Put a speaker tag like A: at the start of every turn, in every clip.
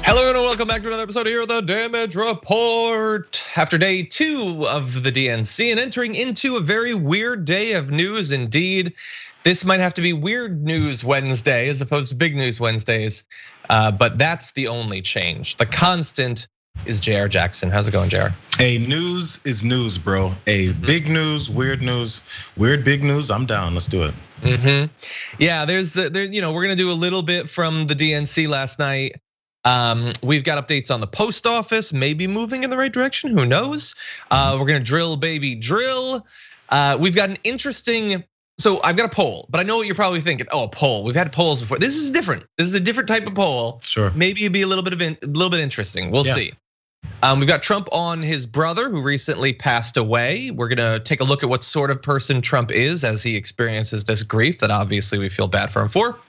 A: Hello and welcome back to another episode here of the Damage Report. After day 2 of the DNC and entering into a very weird day of news indeed. This might have to be Weird News Wednesday as opposed to Big News Wednesdays, but that's the only change. The constant is Jayar Jackson. How's it going, Jayar?
B: Hey, news is news, bro. Hey, big news, weird big news. I'm down. Let's do it.
A: Yeah, we're gonna do a little bit from the DNC last night. We've got updates on the post office, maybe moving in the right direction. Who knows? We're gonna drill, baby, drill. We've got an interesting. So I've got a poll, but I know what you're probably thinking. Oh, a poll. We've had polls before. This is different. This is a different type of poll.
B: Sure.
A: Maybe it'd be a little bit interesting. We'll see. We've got Trump on his brother who recently passed away. We're gonna take a look at what sort of person Trump is as he experiences this grief that obviously we feel bad for him for.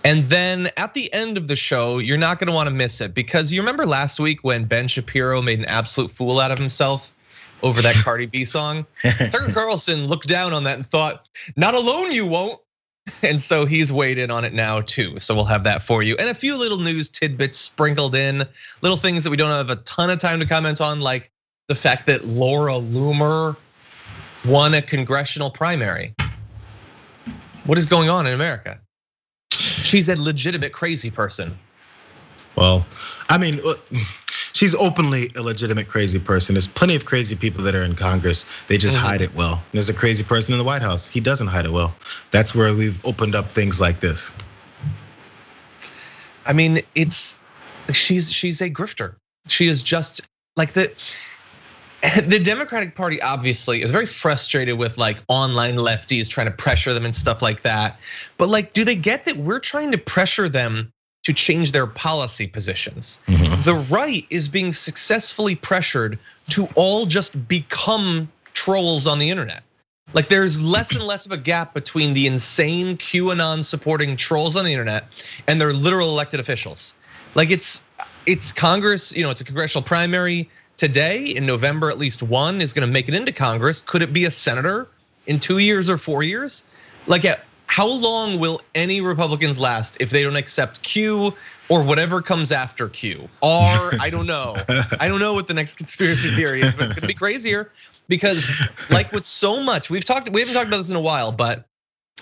A: And then at the end of the show, you're not gonna wanna miss it because you remember last week when Ben Shapiro made an absolute fool out of himself over that Cardi B song? Tucker Carlson looked down on that and thought, not alone you won't. And so he's weighed in on it now too. So we'll have that for you. And a few little news tidbits sprinkled in, little things that we don't have a ton of time to comment on, like the fact that Laura Loomer won a congressional primary. What is going on in America? She's a legitimate crazy person.
B: Well, I mean, she's openly a legitimate crazy person. There's plenty of crazy people that are in Congress. They just hide it well. There's a crazy person in the White House. He doesn't hide it well. That's where we've opened up things like this.
A: I mean, she's a grifter. She is just like the Democratic Party obviously is very frustrated with like online lefties trying to pressure them and stuff like that. But like, do they get that we're trying to pressure them to change their policy positions? The right is being successfully pressured to all just become trolls on the internet. Like there's less and less of a gap between the insane QAnon supporting trolls on the internet and their literal elected officials. Like it's Congress, it's a congressional primary today. In November, at least one is gonna make it into Congress. Could it be a senator in 2 years or 4 years? Like how long will any Republicans last if they don't accept Q or whatever comes after Q? Or I don't know. I don't know what the next conspiracy theory is, but it's gonna be crazier because like with so much, we haven't talked about this in a while, but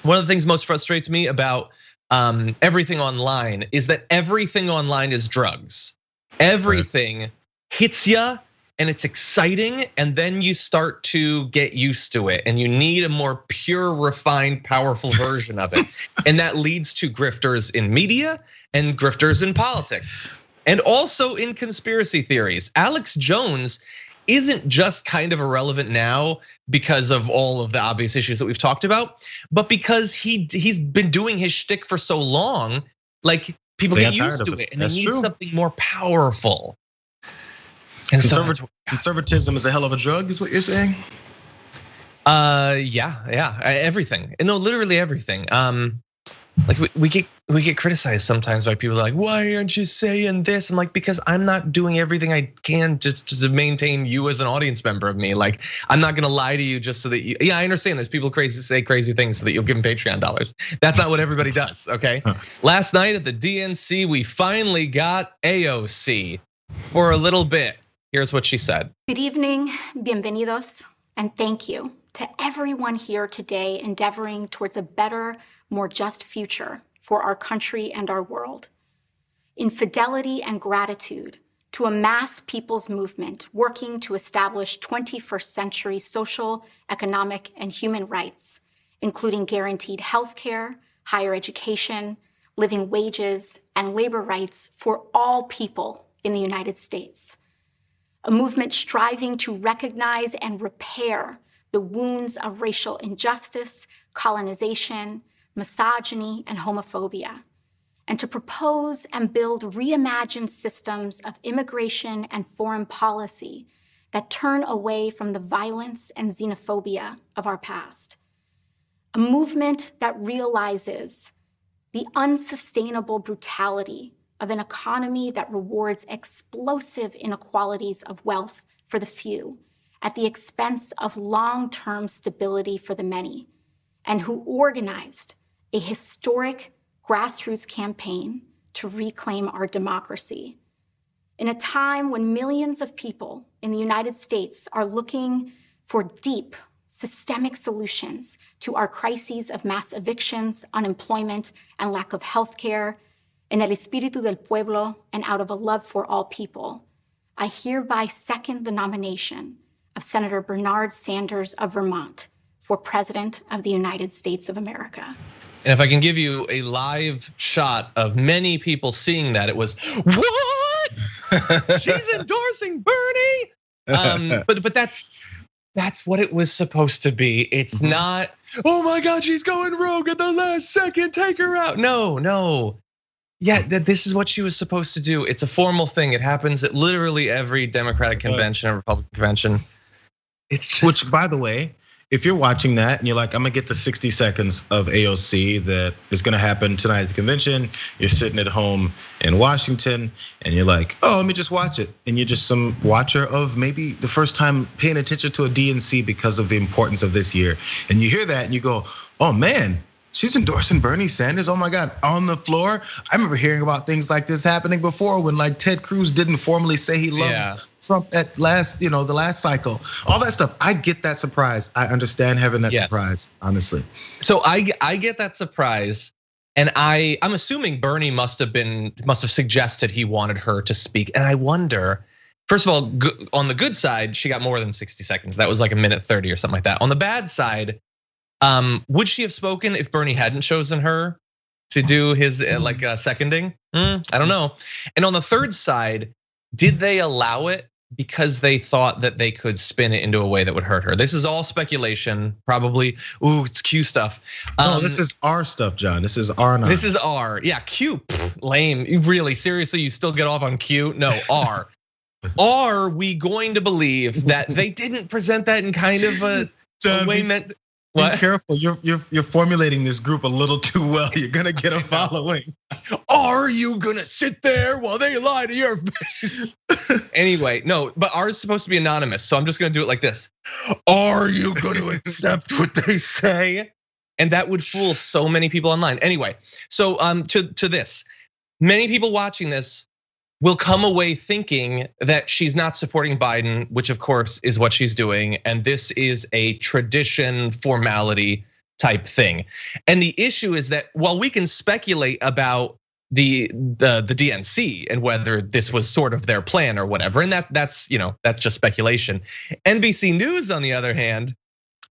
A: one of the things most frustrates me about everything online is that everything online is drugs. Everything hits ya and it's exciting, and then you start to get used to it, and you need a more pure, refined, powerful version of it. And that leads to grifters in media and grifters in politics, and also in conspiracy theories. Alex Jones isn't just kind of irrelevant now because of all of the obvious issues that we've talked about, but because he's been doing his shtick for so long, like people get used to it, and they need something more powerful. And
B: conservatism is a hell of a drug, is what you're saying?
A: Yeah, everything. No, literally everything. Like we get criticized sometimes by people like, why aren't you saying this? I'm like, because I'm not doing everything I can just to maintain you as an audience member of me. Like, I'm not gonna lie to you just so that you. Yeah, I understand there's people say crazy things so that you'll give them Patreon dollars. That's not what everybody does, okay? Last night at the DNC, we finally got AOC for a little bit. Here's what she said.
C: Good evening, bienvenidos, and thank you to everyone here today endeavoring towards a better, more just future for our country and our world. In fidelity and gratitude to a mass people's movement working to establish 21st century social, economic, and human rights, including guaranteed health care, higher education, living wages, and labor rights for all people in the United States. A movement striving to recognize and repair the wounds of racial injustice, colonization, misogyny, and homophobia, and to propose and build reimagined systems of immigration and foreign policy that turn away from the violence and xenophobia of our past. A movement that realizes the unsustainable brutality of an economy that rewards explosive inequalities of wealth for the few at the expense of long-term stability for the many, and who organized a historic grassroots campaign to reclaim our democracy. In a time when millions of people in the United States are looking for deep, systemic solutions to our crises of mass evictions, unemployment, and lack of health care, en el espíritu del pueblo, and out of a love for all people, I hereby second the nomination of Senator Bernard Sanders of Vermont for President of the United States of America.
A: And if I can give you a live shot of many people seeing that, it was, what? She's endorsing Bernie. But that's what it was supposed to be. It's not, oh my God, she's going rogue at the last second, take her out. No. Yeah, this is what she was supposed to do. It's a formal thing. It happens at literally every Democratic convention and Republican convention. It's just,
B: which, by the way, if you're watching that and you're like, I'm gonna get the 60 seconds of AOC that is gonna happen tonight at the convention, you're sitting at home in Washington and you're like, oh, let me just watch it. And you're just some watcher of maybe the first time paying attention to a DNC because of the importance of this year. And you hear that and you go, oh man, she's endorsing Bernie Sanders. Oh my God, on the floor. I remember hearing about things like this happening before when like Ted Cruz didn't formally say he loves Trump at last, the last cycle. All that stuff. I get that surprise. I understand having that surprise, honestly.
A: So I get that surprise. And I'm assuming Bernie must have suggested he wanted her to speak. And I wonder, first of all, on the good side, she got more than 60 seconds. That was like 1:30 or something like that. On the bad side, would she have spoken if Bernie hadn't chosen her to do his like seconding? I don't know. And on the third side, did they allow it because they thought that they could spin it into a way that would hurt her? This is all speculation, probably. Ooh, it's Q stuff.
B: No, this is R stuff, John. This is R.
A: This is R. Yeah, Q. Lame. Really? Seriously? You still get off on Q? No, R. Are we going to believe that they didn't present that in kind of a way meant?
B: What? Be careful, you're formulating this group a little too well. You're gonna get a following.
A: Are you gonna sit there while they lie to your face? Anyway, no, but ours is supposed to be anonymous, so I'm just gonna do it like this. Are you gonna accept what they say? And that would fool so many people online. Anyway, so to this, many people watching this will come away thinking that she's not supporting Biden, which of course is what she's doing. And this is a tradition, formality type thing. And the issue is that while we can speculate about the DNC and whether this was sort of their plan or whatever, and that's just speculation. NBC News, on the other hand,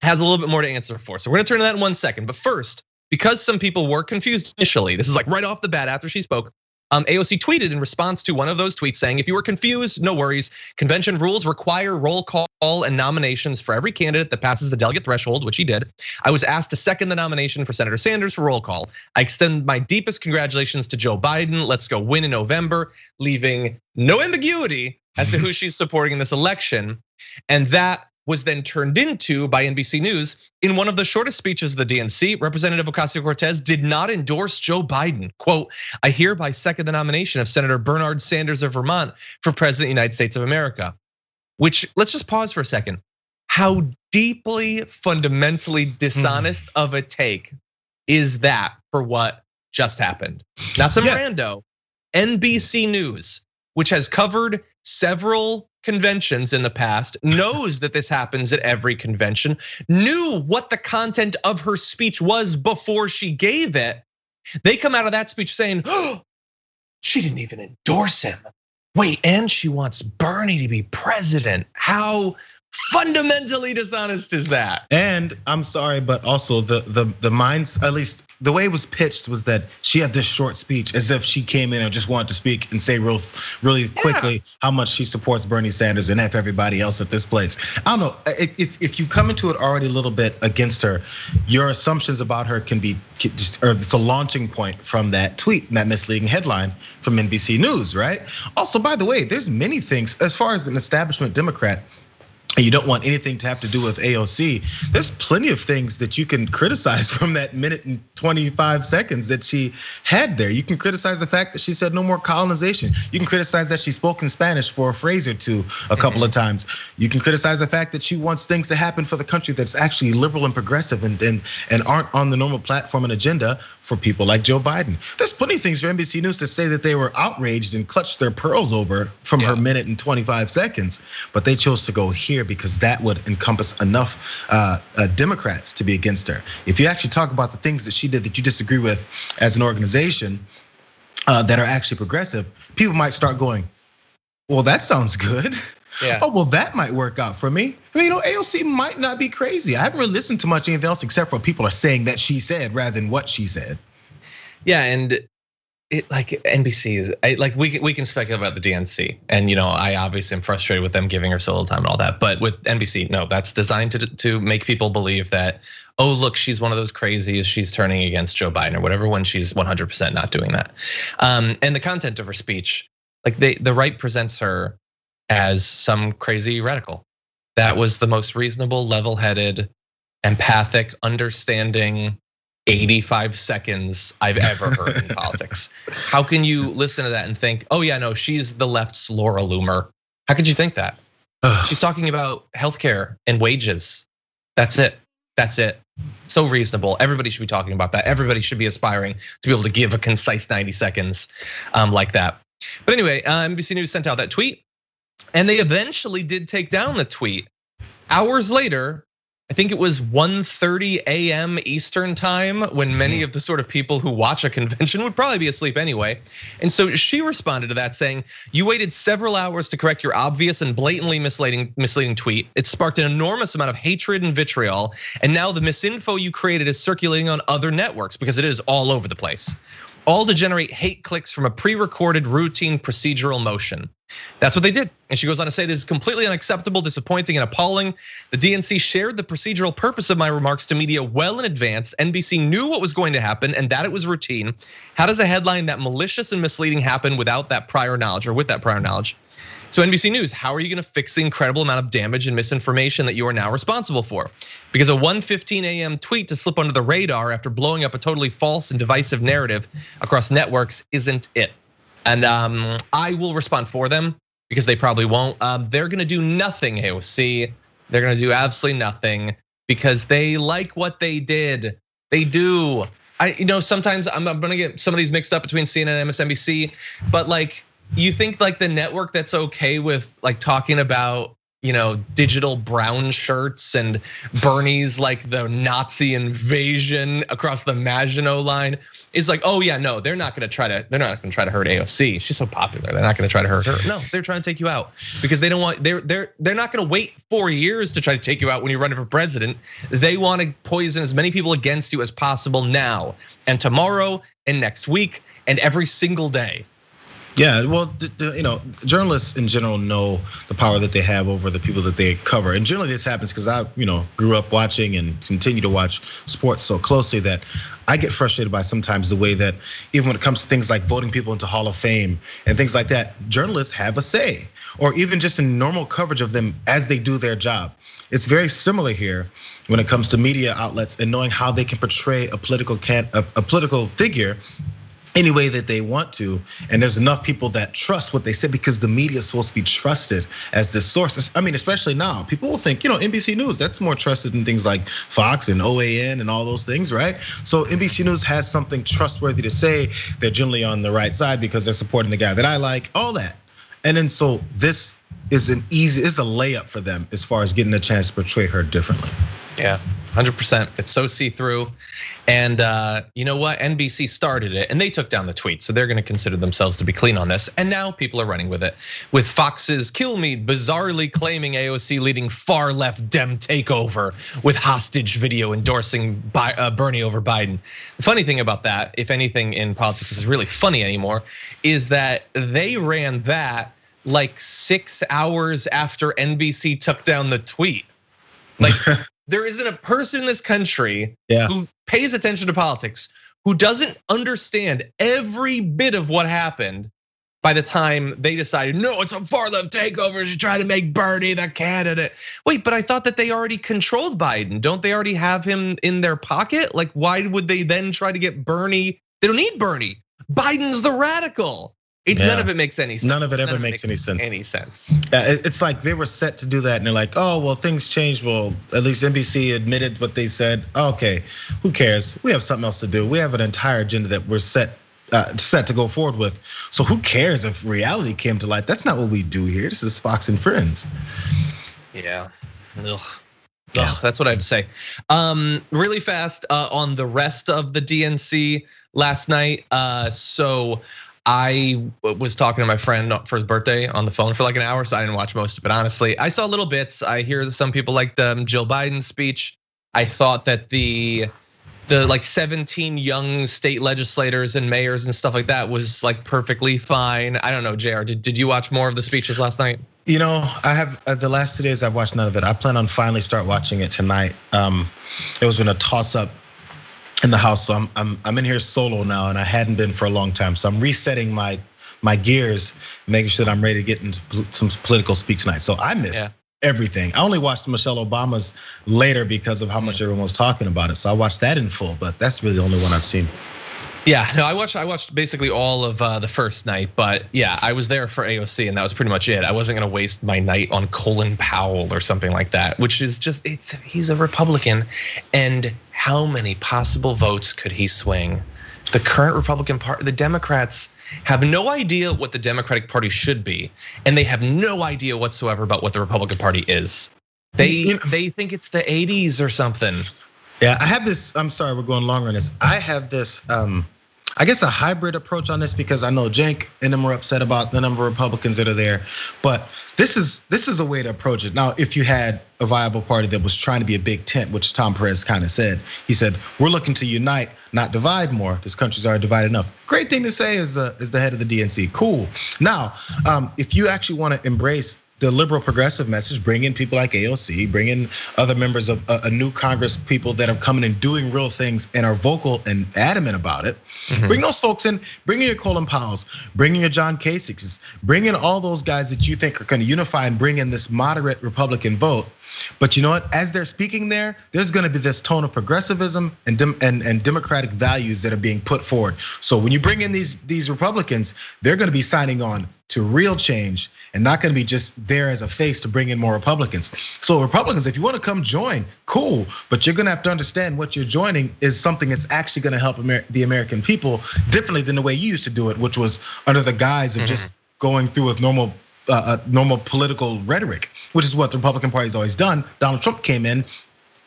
A: has a little bit more to answer for. So we're gonna turn to that in 1 second. But first, because some people were confused initially, this is like right off the bat after she spoke. AOC tweeted in response to one of those tweets saying, if you were confused, no worries. Convention rules require roll call and nominations for every candidate that passes the delegate threshold, which he did. I was asked to second the nomination for Senator Sanders for roll call. I extend my deepest congratulations to Joe Biden. Let's go win in November, leaving no ambiguity as to who she's supporting in this election. And that was then turned into by NBC News. In one of the shortest speeches of the DNC, Representative Ocasio-Cortez did not endorse Joe Biden. Quote, I hereby second the nomination of Senator Bernard Sanders of Vermont for President of the United States of America. Which, let's just pause for a second. How deeply, fundamentally dishonest of a take is that for what just happened? Not some rando. NBC News, which has covered several conventions in the past, knows that this happens at every convention, knew what the content of her speech was before she gave it. They come out of that speech saying, oh, she didn't even endorse him. Wait, and she wants Bernie to be president. How fundamentally dishonest is that?
B: And I'm sorry, but also the minds, at least the way it was pitched was that she had this short speech as if she came in and just wanted to speak and say really quickly how much she supports Bernie Sanders and F everybody else at this place. I don't know, if you come into it already a little bit against her, your assumptions about her can be just, or it's a launching point from that tweet, that misleading headline from NBC News, right? Also, by the way, there's many things as far as an establishment Democrat. and you don't want anything to have to do with AOC, there's plenty of things that you can criticize from that minute and 25 seconds that she had there. You can criticize the fact that she said no more colonization. You can criticize that she spoke in Spanish for a phrase or two a couple of times. You can criticize the fact that she wants things to happen for the country that's actually liberal and progressive and aren't on the normal platform and agenda for people like Joe Biden. There's plenty of things for NBC News to say that they were outraged and clutched their pearls over from her minute and 25 seconds, but they chose to go here because that would encompass enough Democrats to be against her. If you actually talk about the things that she did that you disagree with as an organization that are actually progressive, people might start going, well, that sounds good. Yeah. Oh, well, that might work out for me. I mean, AOC might not be crazy. I haven't really listened to much anything else except for people are saying that she said rather than what she said.
A: Yeah, and it like NBC is like we can speculate about the DNC, and I obviously am frustrated with them giving her so little time and all that. But with NBC, no, that's designed to make people believe that, oh look, she's one of those crazies, she's turning against Joe Biden or whatever, when she's 100% not doing that. And the content of her speech, like the right presents her as some crazy radical. That was the most reasonable, level-headed, empathic, understanding 85 seconds I've ever heard in politics. How can you listen to that and think, oh yeah, no, she's the left's Laura Loomer? How could you think that? She's talking about healthcare and wages. That's it. So reasonable. Everybody should be talking about that. Everybody should be aspiring to be able to give a concise 90 seconds like that. But anyway, NBC News sent out that tweet, and they eventually did take down the tweet. Hours later, I think it was 1:30 a.m. Eastern time, when many of the sort of people who watch a convention would probably be asleep anyway. And so she responded to that saying, you waited several hours to correct your obvious and blatantly misleading tweet. It sparked an enormous amount of hatred and vitriol. And now the misinfo you created is circulating on other networks because it is all over the place. All to generate hate clicks from a pre-recorded routine procedural motion. That's what they did. And she goes on to say, this is completely unacceptable, disappointing, and appalling. The DNC shared the procedural purpose of my remarks to media well in advance. NBC knew what was going to happen and that it was routine. How does a headline that malicious and misleading happen without that prior knowledge or with that prior knowledge? So NBC News, how are you gonna fix the incredible amount of damage and misinformation that you are now responsible for? Because a 1:15 a.m. tweet to slip under the radar after blowing up a totally false and divisive narrative across networks isn't it. And I will respond for them because they probably won't. They're gonna do nothing, AOC. They're gonna do absolutely nothing because they like what they did. They do. Sometimes I'm gonna get some of these mixed up between CNN and MSNBC, but like, you think like the network that's okay with like talking about, digital brown shirts and Bernie's like the Nazi invasion across the Maginot line is like, oh yeah, no, they're not gonna try to hurt AOC. She's so popular, they're not gonna try to hurt her. No, they're trying to take you out because they don't want, they're not gonna wait 4 years to try to take you out when you're running for president. They want to poison as many people against you as possible now and tomorrow and next week and every single day.
B: Yeah, well, journalists in general know the power that they have over the people that they cover. And generally this happens because I, grew up watching and continue to watch sports so closely that I get frustrated by sometimes the way that even when it comes to things like voting people into Hall of Fame and things like that, journalists have a say, or even just in normal coverage of them as they do their job. It's very similar here when it comes to media outlets and knowing how they can portray a political figure any way that they want to, and there's enough people that trust what they say because the media is supposed to be trusted as the source. I mean, especially now, people will think, NBC News, that's more trusted than things like Fox and OAN and all those things, right? So NBC News has something trustworthy to say. They're generally on the right side because they're supporting the guy that I like, all that. And then so this is it's a layup for them as far as getting a chance to portray her differently.
A: Yeah, 100%. It's so see-through. And you know what? NBC started it and they took down the tweet. So they're gonna consider themselves to be clean on this. And now people are running with it. With Fox's Kill Me bizarrely claiming AOC leading far left Dem takeover with hostage video endorsing Bernie over Biden. The funny thing about that, if anything in politics is really funny anymore, is that they ran that like 6 hours after NBC took down the tweet. Like, there isn't a person in this country who pays attention to politics, who doesn't understand every bit of what happened, by the time they decided, no, it's a far left takeover, she tried to make Bernie the candidate. Wait, but I thought that they already controlled Biden. Don't they already have him in their pocket? Like, why would they then try to get Bernie? They don't need Bernie. Biden's the radical. None of it makes any sense.
B: None of it ever makes any sense.
A: Yeah,
B: it's like they were set to do that, and they're like, oh, well, things changed. Well, at least NBC admitted what they said. Okay, who cares? We have something else to do. We have an entire agenda that we're set to go forward with. So who cares if reality came to light? That's not what we do here. This is Fox and Friends.
A: Yeah. Ugh, that's what I have to say. Really fast on the rest of the DNC last night. So I was talking to my friend for his birthday on the phone for like an hour, so I didn't watch most of it. Honestly, I saw little bits. I hear some people liked Jill Biden's speech. I thought that the like 17 young state legislators and mayors and stuff like that was like perfectly fine. I don't know, Jayar, did you watch more of the speeches last night?
B: You know, I have the last 2 days I've watched none of it. I plan on finally start watching it tonight. It was been a toss up in the house, so I'm in here solo now, and I hadn't been for a long time. So I'm resetting my gears, making sure that I'm ready to get into some political speak tonight. So I missed everything. I only watched Michelle Obama's later because of how much everyone was talking about it. So I watched that in full, but that's really the only one I've seen.
A: Yeah, no, I watched basically all of the first night, but yeah, I was there for AOC and that was pretty much it. I wasn't gonna waste my night on Colin Powell or something like that, which is just, he's a Republican, and how many possible votes could he swing? The current Republican Party, the Democrats have no idea what the Democratic Party should be, and they have no idea whatsoever about what the Republican Party is. They think it's the 80s or something.
B: Yeah, I have this, I'm sorry, we're going longer on this. I have this, I guess a hybrid approach on this because I know Cenk and them were upset about the number of Republicans that are there. But this is a way to approach it. Now, if you had a viable party that was trying to be a big tent, which Tom Perez kind of said, he said, we're looking to unite, not divide more. This country's already divided enough. Great thing to say as the head of the DNC, cool. Now, if you actually want to embrace the liberal progressive message, bring in people like AOC, bring in other members of a new Congress, people that are coming and doing real things and are vocal and adamant about it. Bring those folks in, bring in your Colin Powells, bring in your John Kasich's, bring in all those guys that you think are gonna unify and bring in this moderate Republican vote. But you know what, as they're speaking there, there's gonna be this tone of progressivism and democratic values that are being put forward. So when you bring in these Republicans, they're gonna be signing on to real change and not gonna be just there as a face to bring in more Republicans. So Republicans, if you wanna come join, cool, but you're gonna have to understand what you're joining is something that's actually gonna help the American people differently than the way you used to do it, which was under the guise of just going through with normal political rhetoric, which is what the Republican Party's always done. Donald Trump came in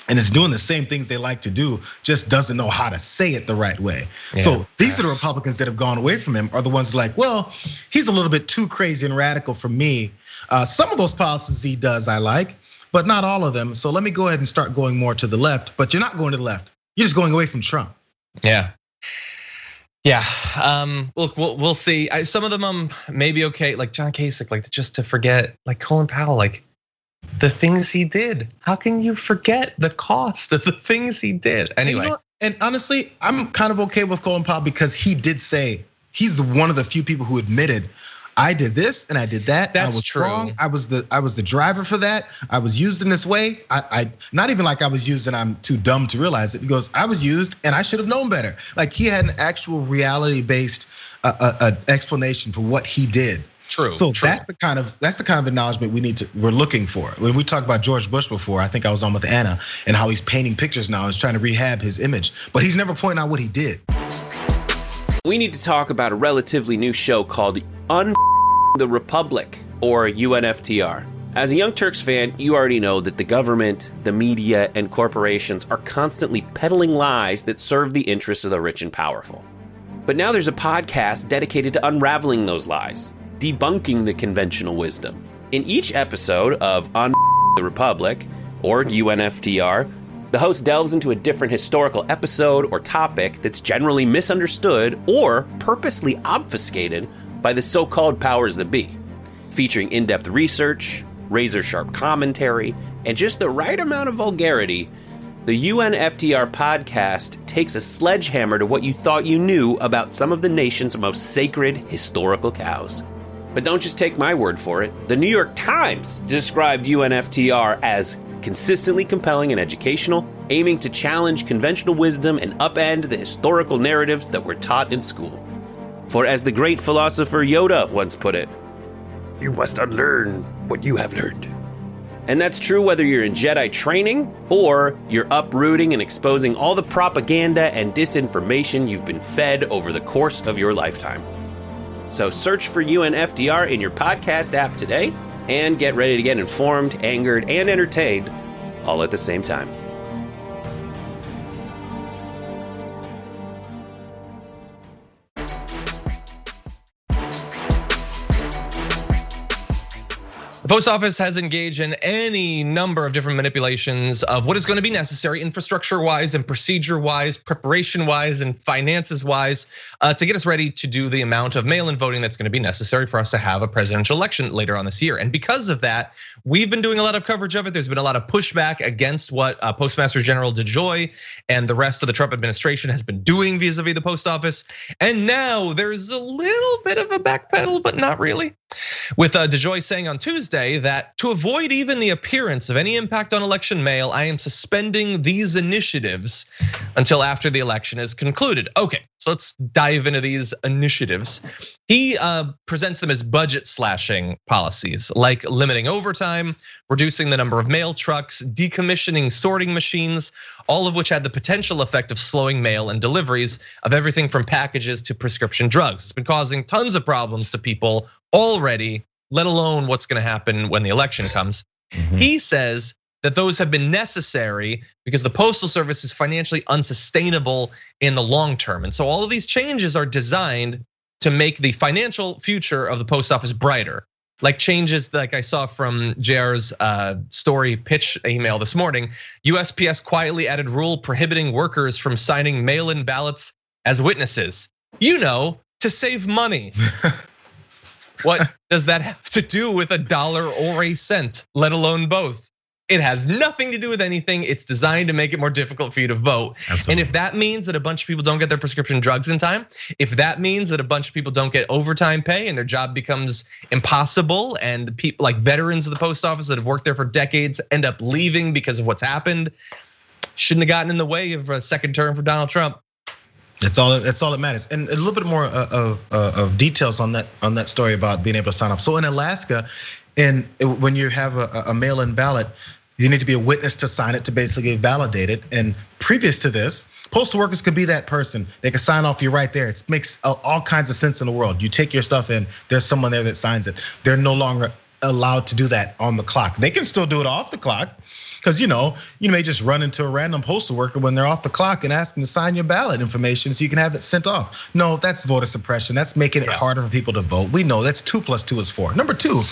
B: and is doing the same things they like to do, just doesn't know how to say it the right way. So these are the Republicans that have gone away from him, are the ones like, well, he's a little bit too crazy and radical for me. Some of those policies he does I like, but not all of them. So let me go ahead and start going more to the left, but you're not going to the left. You're just going away from Trump.
A: Yeah, look, we'll see. Some of them maybe okay, like John Kasich, like just to forget, like Colin Powell, like the things he did. How can you forget the cost of the things he did? Anyway.
B: And honestly, I'm kind of okay with Colin Powell because he did say, he's one of the few people who admitted, I did this and I did that.
A: That's
B: I was
A: true.
B: Wrong. I was the driver for that. I was used in this way. I not even like I was used and I'm too dumb to realize it. He goes, I was used and I should have known better. Like he had an actual reality-based explanation for what he did.
A: True.
B: So that's the kind of acknowledgement we're looking for. When we talked about George Bush before, I think I was on with Anna and how he's painting pictures now, he's trying to rehab his image, but he's never pointing out what he did.
D: We need to talk about a relatively new show called the Republic, or UNFTR. As a Young Turks fan, you already know that the government, the media, and corporations are constantly peddling lies that serve the interests of the rich and powerful. But now there's a podcast dedicated to unraveling those lies, debunking the conventional wisdom. In each episode of the Republic, or UNFTR, the host delves into a different historical episode or topic that's generally misunderstood or purposely obfuscated by the so-called powers that be, featuring in-depth research, razor-sharp commentary, and just the right amount of vulgarity The UNFTR podcast takes a sledgehammer to what you thought you knew about some of the nation's most sacred historical cows. But don't just take my word for it. The New York Times described UNFTR as consistently compelling and educational, aiming to challenge conventional wisdom and upend the historical narratives that were taught in school. For as the great philosopher Yoda once put it, you must unlearn what you have learned. And that's true whether you're in Jedi training or you're uprooting and exposing all the propaganda and disinformation you've been fed over the course of your lifetime. So search for UNFDR in your podcast app today and get ready to get informed, angered, and entertained all at the same time.
A: The post office has engaged in any number of different manipulations of what is going to be necessary infrastructure-wise and procedure-wise, preparation-wise and finances-wise to get us ready to do the amount of mail-in voting that's going to be necessary for us to have a presidential election later on this year. And because of that, we've been doing a lot of coverage of it. There's been a lot of pushback against what Postmaster General DeJoy and the rest of the Trump administration has been doing vis-a-vis the post office. And now there's a little bit of a backpedal, but not really. With DeJoy saying on Tuesday that to avoid even the appearance of any impact on election mail, I am suspending these initiatives until after the election is concluded. Okay, so let's dive into these initiatives. He presents them as budget slashing policies, like limiting overtime, reducing the number of mail trucks, decommissioning sorting machines, all of which had the potential effect of slowing mail and deliveries of everything from packages to prescription drugs. It's been causing tons of problems to people already, let alone what's going to happen when the election comes. He says that those have been necessary because the Postal Service is financially unsustainable in the long term. And so all of these changes are designed to make the financial future of the post office brighter. Like changes like I saw from Jayar's story pitch email this morning, USPS quietly added rule prohibiting workers from signing mail-in ballots as witnesses. You know, to save money. What does that have to do with $1 or a cent, let alone both? It has nothing to do with anything. It's designed to make it more difficult for you to vote. Absolutely. And if that means that a bunch of people don't get their prescription drugs in time, if that means that a bunch of people don't get overtime pay and their job becomes impossible, and people like veterans of the post office that have worked there for decades end up leaving because of what's happened, shouldn't have gotten in the way of a second term for Donald Trump.
B: That's all that matters. And a little bit more of details on that story about being able to sign off. So in Alaska, and when you have a mail-in ballot, you need to be a witness to sign it to basically get validated. And previous to this, postal workers could be that person. They can sign off you right there. It makes all kinds of sense in the world. You take your stuff in, there's someone there that signs it. They're no longer allowed to do that on the clock. They can still do it off the clock. Because you may just run into a random postal worker when they're off the clock and ask them to sign your ballot information so you can have it sent off. No, that's voter suppression. That's making it harder for people to vote. We know that's 2 + 2 is 4. Number two,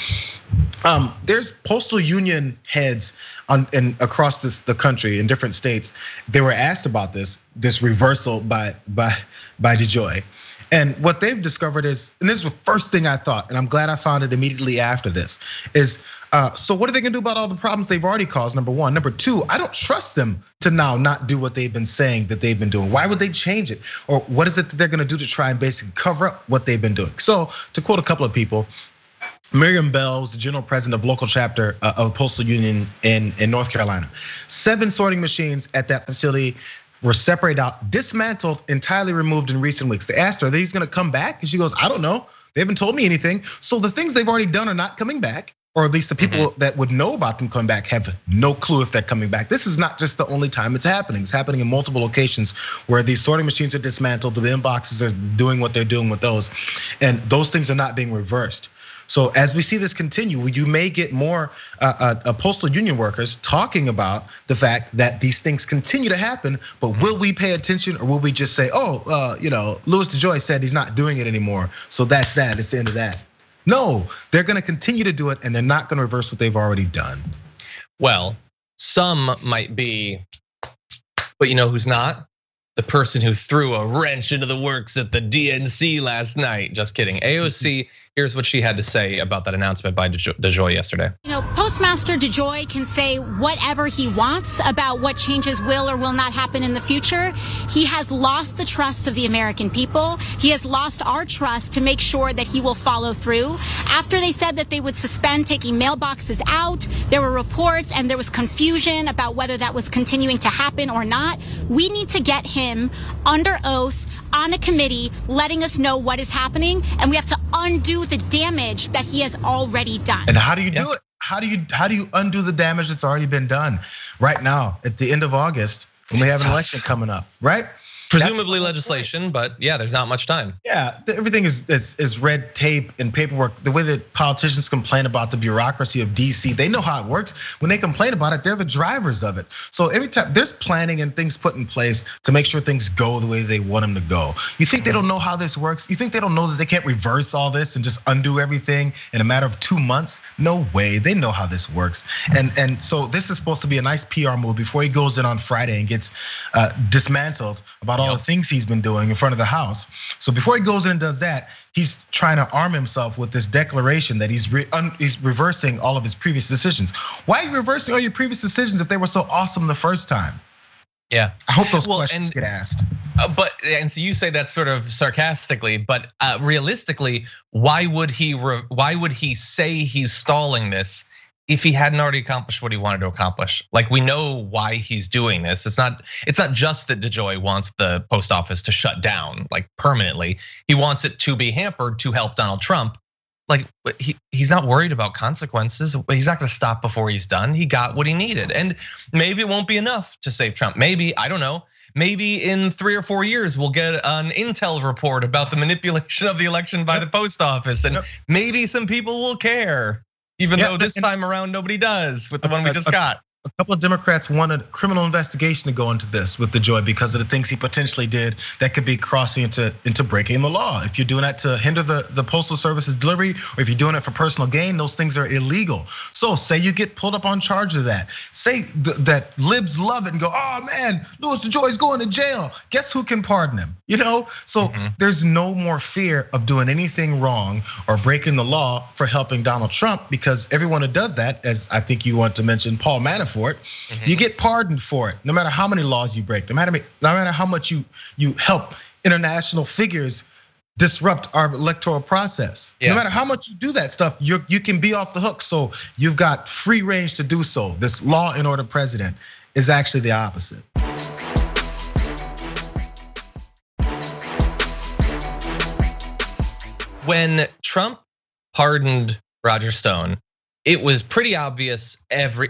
B: there's postal union heads across the country in different states. They were asked about this reversal by DeJoy. And what they've discovered is, and this is the first thing I thought, and I'm glad I found it immediately after this, is so what are they gonna do about all the problems they've already caused, number one. Number two, I don't trust them to now not do what they've been saying that they've been doing. Why would they change it? Or what is it that they're gonna do to try and basically cover up what they've been doing? So to quote a couple of people, Miriam Bell was the general president of local chapter of Postal Union in North Carolina. 7 sorting machines at that facility were separated out, dismantled, entirely removed in recent weeks. They asked her, are these gonna come back? And she goes, I don't know. They haven't told me anything. So the things they've already done are not coming back, or at least the people that would know about them coming back have no clue if they're coming back. This is not just the only time it's happening. It's happening in multiple locations where these sorting machines are dismantled, the inboxes are doing what they're doing with those, and those things are not being reversed. So as we see this continue, you may get more postal union workers talking about the fact that these things continue to happen, but will we pay attention, or will we just say, Louis DeJoy said he's not doing it anymore, so that's that, it's the end of that. No, they're gonna continue to do it, and they're not gonna reverse what they've already done.
A: Well, some might be, but you know who's not? The person who threw a wrench into the works at the DNC last night. Just kidding. AOC Here's what she had to say about that announcement by DeJoy yesterday.
C: Postmaster DeJoy can say whatever he wants about what changes will or will not happen in the future. He has lost the trust of the American people. He has lost our trust to make sure that he will follow through. After they said that they would suspend taking mailboxes out, there were reports and there was confusion about whether that was continuing to happen or not. We need to get him under oath on a committee letting us know what is happening, and we have to undo the damage that he has already done.
B: And how do you do it? How do you undo the damage that's already been done right now at the end of August when we have an election coming up, right?
A: Presumably legislation, but yeah, there's not much time.
B: Yeah, everything is red tape and paperwork. The way that politicians complain about the bureaucracy of DC, they know how it works. When they complain about it, they're the drivers of it. So every time there's planning and things put in place to make sure things go the way they want them to go. You think they don't know how this works? You think they don't know that they can't reverse all this and just undo everything in a matter of 2 months? No way, they know how this works. And so this is supposed to be a nice PR move before he goes in on Friday and gets dismantled about all the things he's been doing in front of the House. So before he goes in and does that, he's trying to arm himself with this declaration that he's reversing all of his previous decisions. Why are you reversing all your previous decisions if they were so awesome the first time?
A: Yeah,
B: I hope those questions get asked.
A: And so you say that sort of sarcastically, but realistically, why would he say he's stalling this if he hadn't already accomplished what he wanted to accomplish? Like, we know why he's doing this. It's not just that DeJoy wants the post office to shut down like permanently. He wants it to be hampered to help Donald Trump. Like, he's not worried about consequences. He's not gonna stop before he's done. He got what he needed. And maybe it won't be enough to save Trump. Maybe, I don't know. Maybe in 3 or 4 years, we'll get an intel report about the manipulation of the election by the post office. And maybe some people will care. Even though this time around nobody does with the one we just got.
B: A couple of Democrats wanted a criminal investigation to go into this with DeJoy because of the things he potentially did that could be crossing into breaking the law. If you're doing that to hinder the Postal Service's delivery, or if you're doing it for personal gain, those things are illegal. So say you get pulled up on charge of that. Say that libs love it and go, oh man, Louis DeJoy's going to jail. Guess who can pardon him? So there's no more fear of doing anything wrong or breaking the law for helping Donald Trump, because everyone who does that, as I think you want to mention Paul Manafort, you get pardoned for it, no matter how many laws you break, no matter how much you help international figures disrupt our electoral process. No matter how much you do that stuff, you can be off the hook. So you've got free range to do so. This law and order president is actually the opposite.
A: When Trump pardoned Roger Stone, it was pretty obvious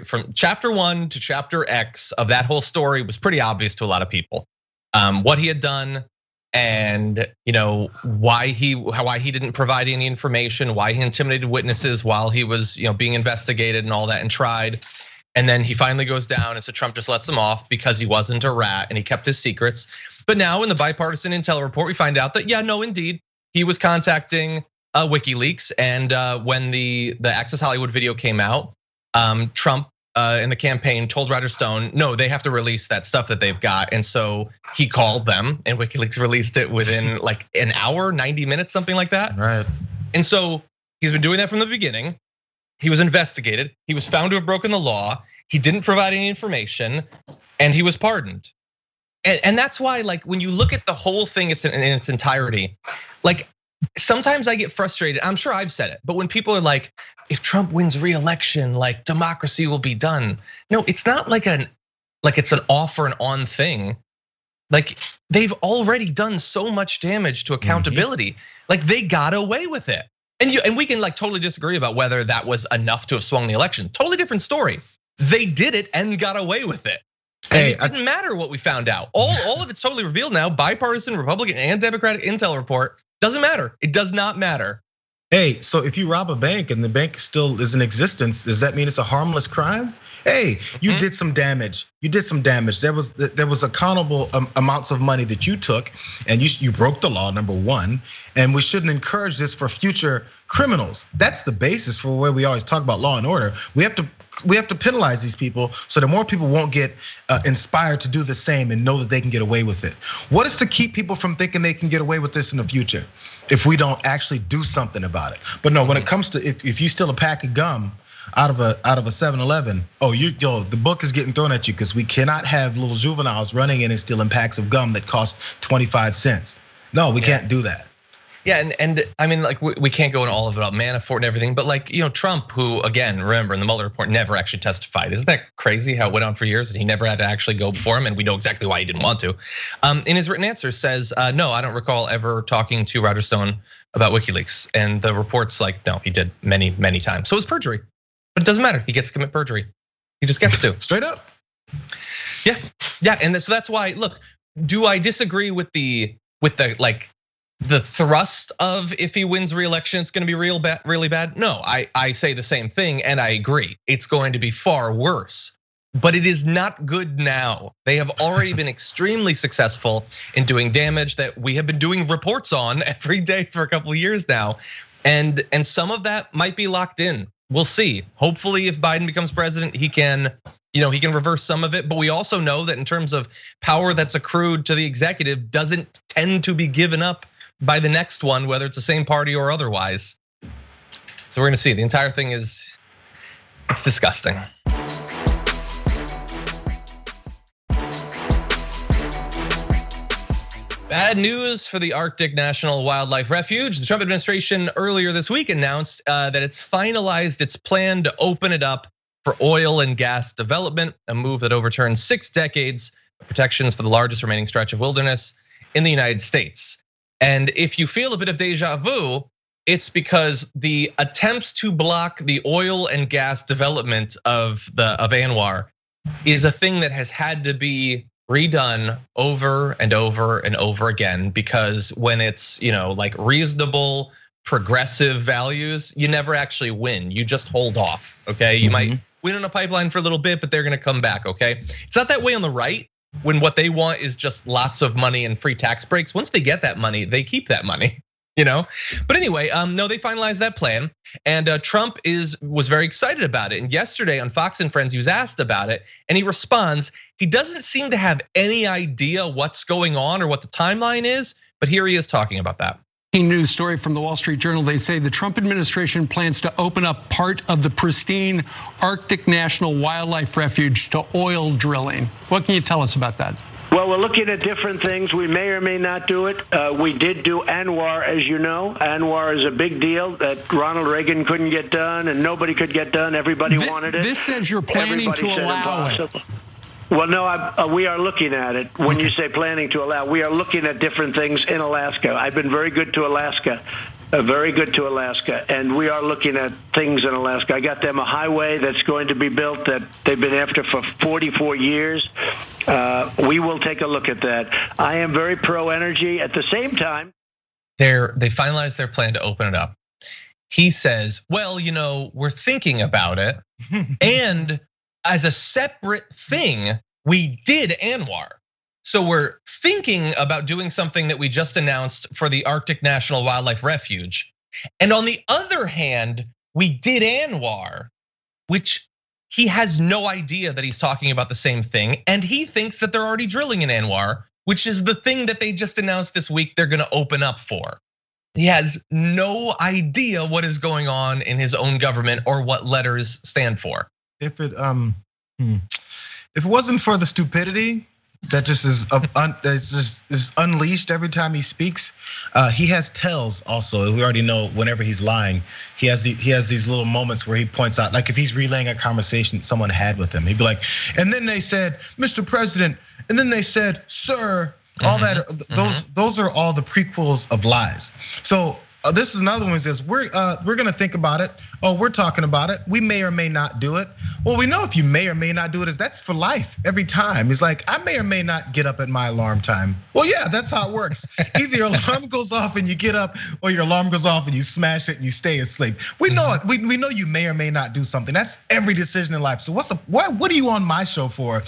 A: from chapter 1 to chapter X of that whole story was pretty obvious to a lot of people. What he had done, and why he didn't provide any information, why he intimidated witnesses while he was being investigated and all that and tried. And then he finally goes down, and so Trump just lets him off because he wasn't a rat and he kept his secrets. But now in the bipartisan intel report, we find out that indeed, he was contacting WikiLeaks, and when the Access Hollywood video came out, Trump in the campaign told Roger Stone, no, they have to release that stuff that they've got. And so he called them, and WikiLeaks released it within like an hour, 90 minutes, something like that.
B: Right.
A: And so he's been doing that from the beginning. He was investigated. He was found to have broken the law. He didn't provide any information, and he was pardoned. And that's why, like, when you look at the whole thing, it's in its entirety. Like, sometimes I get frustrated. I'm sure I've said it, but when people are like, if Trump wins re-election, like democracy will be done. No, it's not like it's an off or an on thing. Like, they've already done so much damage to accountability. Like, they got away with it. And we can like totally disagree about whether that was enough to have swung the election. Totally different story. They did it and got away with it. And it didn't matter what we found out. All of it's totally revealed now. Bipartisan, Republican, and Democratic intel report. Doesn't matter. It does not matter.
B: Hey, so if you rob a bank and the bank still is in existence, does that mean it's a harmless crime? Hey, you did some damage. You did some damage. There was accountable amounts of money that you took, and you broke the law, number one. And we shouldn't encourage this for future criminals. That's the basis for where we always talk about law and order. We have to penalize these people so that more people won't get inspired to do the same and know that they can get away with it. What is to keep people from thinking they can get away with this in the future if we don't actually do something about it? But no, when it comes to if you steal a pack of gum out of a 7-Eleven, the book is getting thrown at you because we cannot have little juveniles running in and stealing packs of gum that cost 25 cents. No, we can't do that.
A: Yeah, and I mean, like, we can't go into all of it about Manafort and everything, but like, Trump, who again, remember in the Mueller report, never actually testified. Isn't that crazy how it went on for years and he never had to actually go before him, and we know exactly why he didn't want to. In his written answer says, no, I don't recall ever talking to Roger Stone about WikiLeaks. And the report's like, no, he did many, many times. So it's perjury, but it doesn't matter. He gets to commit perjury. He just gets to.
B: Straight up.
A: Yeah, and so that's why, look, do I disagree with the thrust of if he wins re-election, it's gonna be really bad? No, I say the same thing and I agree. It's going to be far worse, but it is not good now. They have already been extremely successful in doing damage that we have been doing reports on every day for a couple of years now. And some of that might be locked in. We'll see. Hopefully if Biden becomes president, he can reverse some of it, but we also know that in terms of power that's accrued to the executive doesn't tend to be given up by the next one, whether it's the same party or otherwise. So we're gonna see. The entire thing it's disgusting. Bad news for the Arctic National Wildlife Refuge. The Trump administration earlier this week announced that it's finalized its plan to open it up for oil and gas development, a move that overturns 6 decades of protections for the largest remaining stretch of wilderness in the United States. And if you feel a bit of deja vu, it's because the attempts to block the oil and gas development of ANWR is a thing that has had to be redone over and over and over again, because when it's like reasonable progressive values, you never actually win. You just hold off. Okay, you might win on a pipeline for a little bit, but they're gonna come back. Okay, it's not that way on the right, when what they want is just lots of money and free tax breaks. Once they get that money, they keep that money, But anyway, no, they finalized that plan, and Trump was very excited about it. And yesterday on Fox and Friends, he was asked about it, and he responds, he doesn't seem to have any idea what's going on or what the timeline is, but here he is talking about that.
E: News story from the Wall Street Journal. They say the Trump administration plans to open up part of the pristine Arctic National Wildlife Refuge to oil drilling. What can you tell us about that?
F: Well, we're looking at different things. We may or may not do it. We did do ANWR, as you know. ANWR is a big deal that Ronald Reagan couldn't get done and nobody could get done. Everybody wanted it.
E: This says you're planning to allow it.
F: Well, no, we are looking at it. When you say planning to allow, we are looking at different things in Alaska. I've been very good to Alaska, and we are looking at things in Alaska. I got them a highway that's going to be built that they've been after for 44 years. We will take a look at that. I am very pro-energy. At the same time,
A: they finalized their plan to open it up. He says, well, we're thinking about it, and as a separate thing, we did ANWR. So we're thinking about doing something that we just announced for the Arctic National Wildlife Refuge. And on the other hand, we did ANWR, which he has no idea that he's talking about the same thing. And he thinks that they're already drilling in ANWR, which is the thing that they just announced this week they're gonna open up for. He has no idea what is going on in his own government or what letters stand for.
B: If it wasn't for the stupidity that just is unleashed every time he speaks, he has tells also. We already know whenever he's lying, he has these little moments where he points out, like if he's relaying a conversation someone had with him, he'd be like, and then they said, Mr. President, and then they said, sir. All that, those are all the prequels of lies. So This is another one that says, we're gonna think about it. Oh, we're talking about it. We may or may not do it. Well, we know if you may or may not do it, that's for life every time. He's like, I may or may not get up at my alarm time. Well, yeah, that's how it works. Either your alarm goes off and you get up, or your alarm goes off and you smash it and you stay asleep. We know it. We know you may or may not do something. That's every decision in life. So what are you on my show for?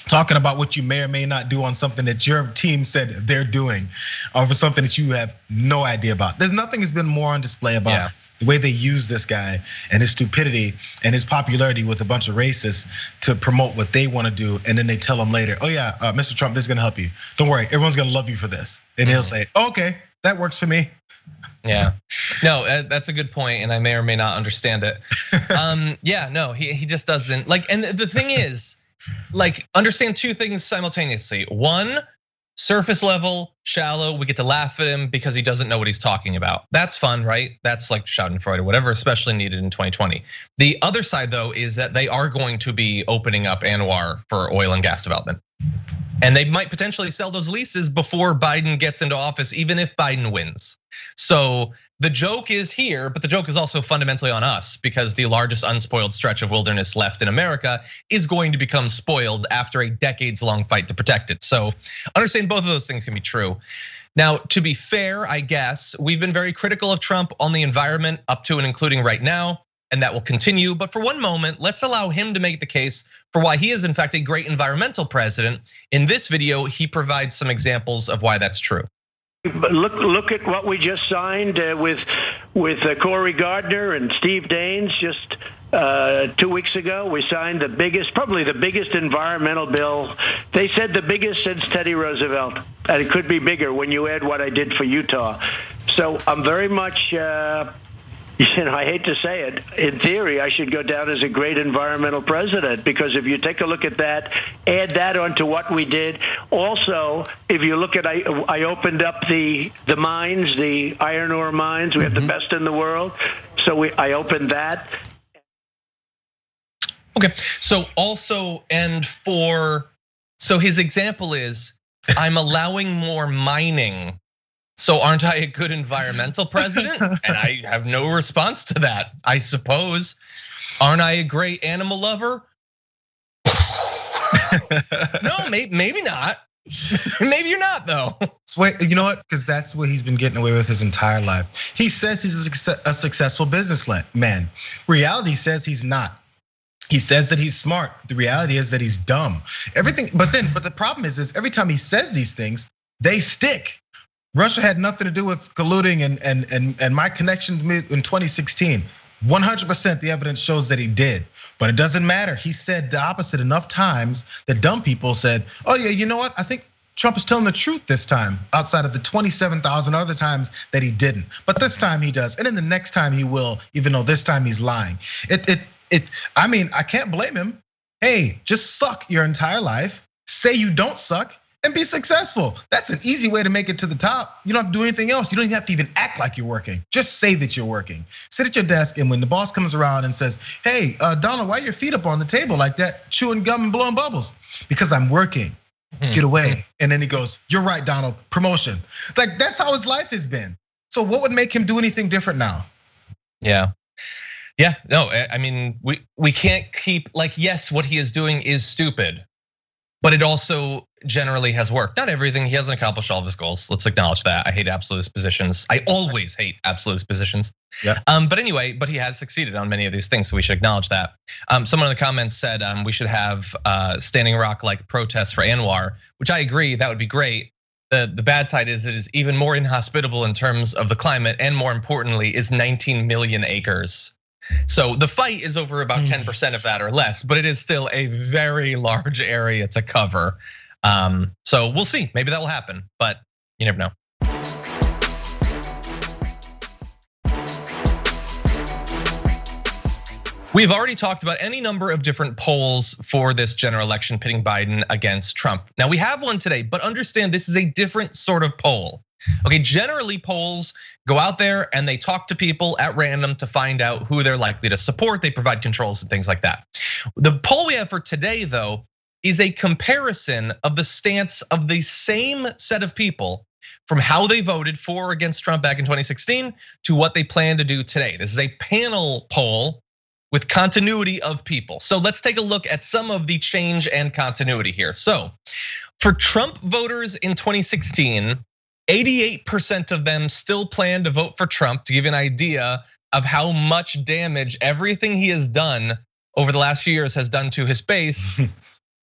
B: Talking about what you may or may not do on something that your team said they're doing, or for something that you have no idea about. There's nothing that's been more on display about the way they use this guy and his stupidity and his popularity with a bunch of racists to promote what they want to do, and then they tell him later, oh yeah, Mr. Trump, this is gonna help you. Don't worry, everyone's gonna love you for this. And he'll say, okay, that works for me.
A: Yeah, no, that's a good point, and I may or may not understand it. Yeah, no, he just doesn't like. And the thing is, like, understand two things simultaneously. One, surface level, shallow. We get to laugh at him because he doesn't know what he's talking about. That's fun, right? That's like Schadenfreude or whatever, especially needed in 2020. The other side, though, is that they are going to be opening up ANWR for oil and gas development. And they might potentially sell those leases before Biden gets into office, even if Biden wins. So the joke is here, but the joke is also fundamentally on us, because the largest unspoiled stretch of wilderness left in America is going to become spoiled after a decades-long fight to protect it. So understand both of those things can be true. Now, to be fair, I guess, we've been very critical of Trump on the environment up to and including right now, and that will continue. But for one moment, let's allow him to make the case for why he is in fact a great environmental president. In this video, he provides some examples of why that's true.
F: But look at what we just signed with Cory Gardner and Steve Daines just 2 weeks ago. We signed the biggest, probably the biggest environmental bill. They said the biggest since Teddy Roosevelt, and it could be bigger when you add what I did for Utah. So I'm very much, I hate to say it, in theory, I should go down as a great environmental president, because if you take a look at that, add that onto what we did. Also, if you look at, I opened up the mines, the iron ore mines. We have the best in the world. So I opened that.
A: Okay, so also, so his example is, I'm allowing more mining. So aren't I a good environmental president? And I have no response to that, I suppose. Aren't I a great animal lover? No, maybe not. Maybe you're not, though.
B: Wait, you know what? Because that's what he's been getting away with his entire life. He says he's a successful businessman. Reality says he's not. He says that he's smart. The reality is that he's dumb. Everything, but the problem is every time he says these things, they stick. Russia had nothing to do with colluding and my connection in 2016. 100% the evidence shows that he did, but it doesn't matter. He said the opposite enough times that dumb people said, oh yeah, you know what? I think Trump is telling the truth this time, outside of the 27,000 other times that he didn't. But this time he does, and then the next time he will, even though this time he's lying. I mean, I can't blame him. Hey, just suck your entire life, say you don't suck, and be successful. That's an easy way to make it to the top. You don't have to do anything else. You don't even have to even act like you're working. Just say that you're working. Sit at your desk, and when the boss comes around and says, hey, Donald, why are your feet up on the table like that, chewing gum and blowing bubbles? Because I'm working. Get away. And then he goes, you're right, Donald, promotion. Like, that's how his life has been. So what would make him do anything different now?
A: Yeah, no, I mean, we can't keep, like, yes, what he is doing is stupid, but it also generally has worked. Not everything, he hasn't accomplished all of his goals. Let's acknowledge that. I hate absolutist positions. I always hate absolutist positions.
B: Yeah.
A: But anyway, he has succeeded on many of these things, so we should acknowledge that. Someone in the comments said we should have Standing Rock-like protests for ANWR, which I agree, that would be great. The bad side is it is even more inhospitable in terms of the climate, and more importantly, is 19 million acres. So the fight is over about 10% of that or less, but it is still a very large area to cover. So we'll see, maybe that will happen, but you never know. We've already talked about any number of different polls for this general election pitting Biden against Trump. Now we have one today, but understand this is a different sort of poll. Okay, generally polls go out there and they talk to people at random to find out who they're likely to support. They provide controls and things like that. The poll we have for today, though, is a comparison of the stance of the same set of people from how they voted for or against Trump back in 2016 to what they plan to do today. This is a panel poll with continuity of people. So let's take a look at some of the change and continuity here. So for Trump voters in 2016, 88% of them still plan to vote for Trump. To give you an idea of how much damage everything he has done over the last few years has done to his base,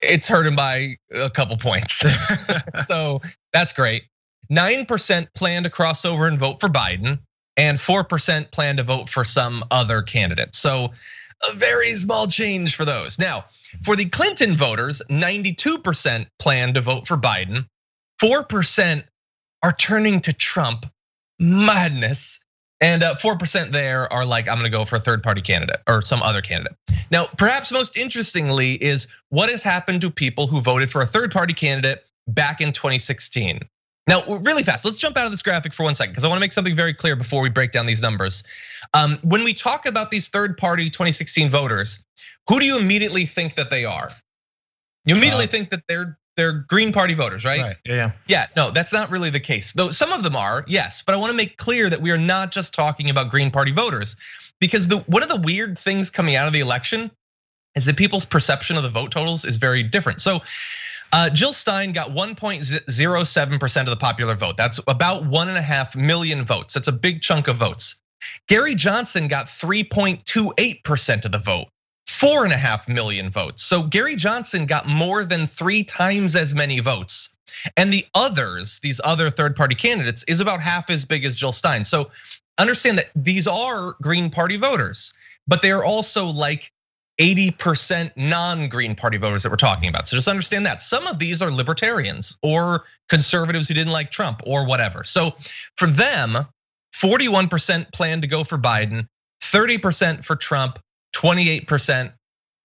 A: it's hurt him by a couple points. So that's great. 9% plan to cross over and vote for Biden, and 4% plan to vote for some other candidate. So a very small change for those. Now, for the Clinton voters, 92% plan to vote for Biden, 4% are turning to Trump. Madness. And 4% there are like, I'm gonna go for a third party candidate or some other candidate. Now, perhaps most interestingly is what has happened to people who voted for a third party candidate back in 2016. Now, really fast, let's jump out of this graphic for 1 second because I wanna make something very clear before we break down these numbers. When we talk about these third party 2016 voters, who do you immediately think that they are? You immediately think that they're Green Party voters, right?
B: Right. Yeah.
A: Yeah, no, that's not really the case. Though some of them are, yes, but I wanna make clear that we are not just talking about Green Party voters, because one of the weird things coming out of the election is that people's perception of the vote totals is very different. So Jill Stein got 1.07% of the popular vote. That's about 1.5 million votes. That's a big chunk of votes. Gary Johnson got 3.28% of the vote, 4.5 million votes. So Gary Johnson got more than 3 times as many votes. And the others, these other third party candidates, is about half as big as Jill Stein. So understand that these are Green Party voters, but they are also like 80% non-Green Party voters that we're talking about. So just understand that some of these are libertarians or conservatives who didn't like Trump or whatever. So for them, 41% plan to go for Biden, 30% for Trump, 28%,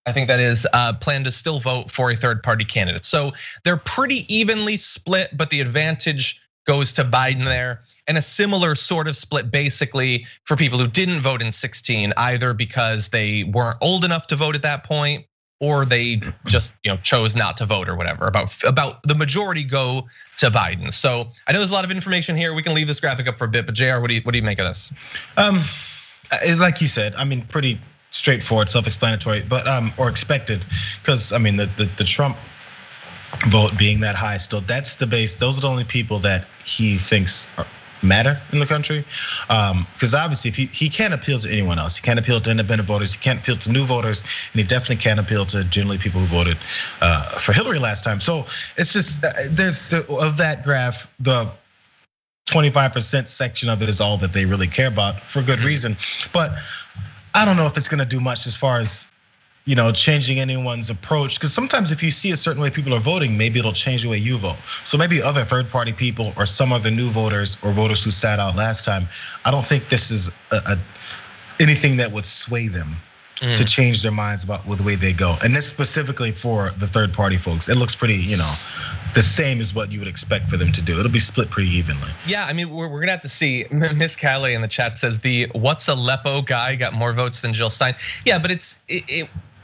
A: I think that is, plan to still vote for a third party candidate. So they're pretty evenly split, but the advantage goes to Biden there, and a similar sort of split basically for people who didn't vote in 16, either because they weren't old enough to vote at that point, or they just chose not to vote or whatever. About the majority go to Biden. So I know there's a lot of information here. We can leave this graphic up for a bit, but Jayar, what do you make of this?
B: Like you said, I mean, pretty straightforward, self-explanatory, but or expected, because I mean the Trump vote being that high still, that's the base. Those are the only people that he thinks matter in the country. Because obviously if he can't appeal to anyone else. He can't appeal to independent voters, he can't appeal to new voters, and he definitely can't appeal to generally people who voted for Hillary last time. So it's just, of that graph, the 25% section of it is all that they really care about for good reason. But I don't know if it's gonna do much as far as changing anyone's approach, because sometimes if you see a certain way people are voting, maybe it'll change the way you vote. So maybe other third party people or some other new voters or voters who sat out last time, I don't think this is anything that would sway them to change their minds about the way they go. And this specifically for the third party folks, it looks pretty, the same as what you would expect for them to do. It'll be split pretty evenly.
A: Yeah, I mean, we're gonna have to see. Miss Calais in the chat says the what's a Lepo guy got more votes than Jill Stein. Yeah, but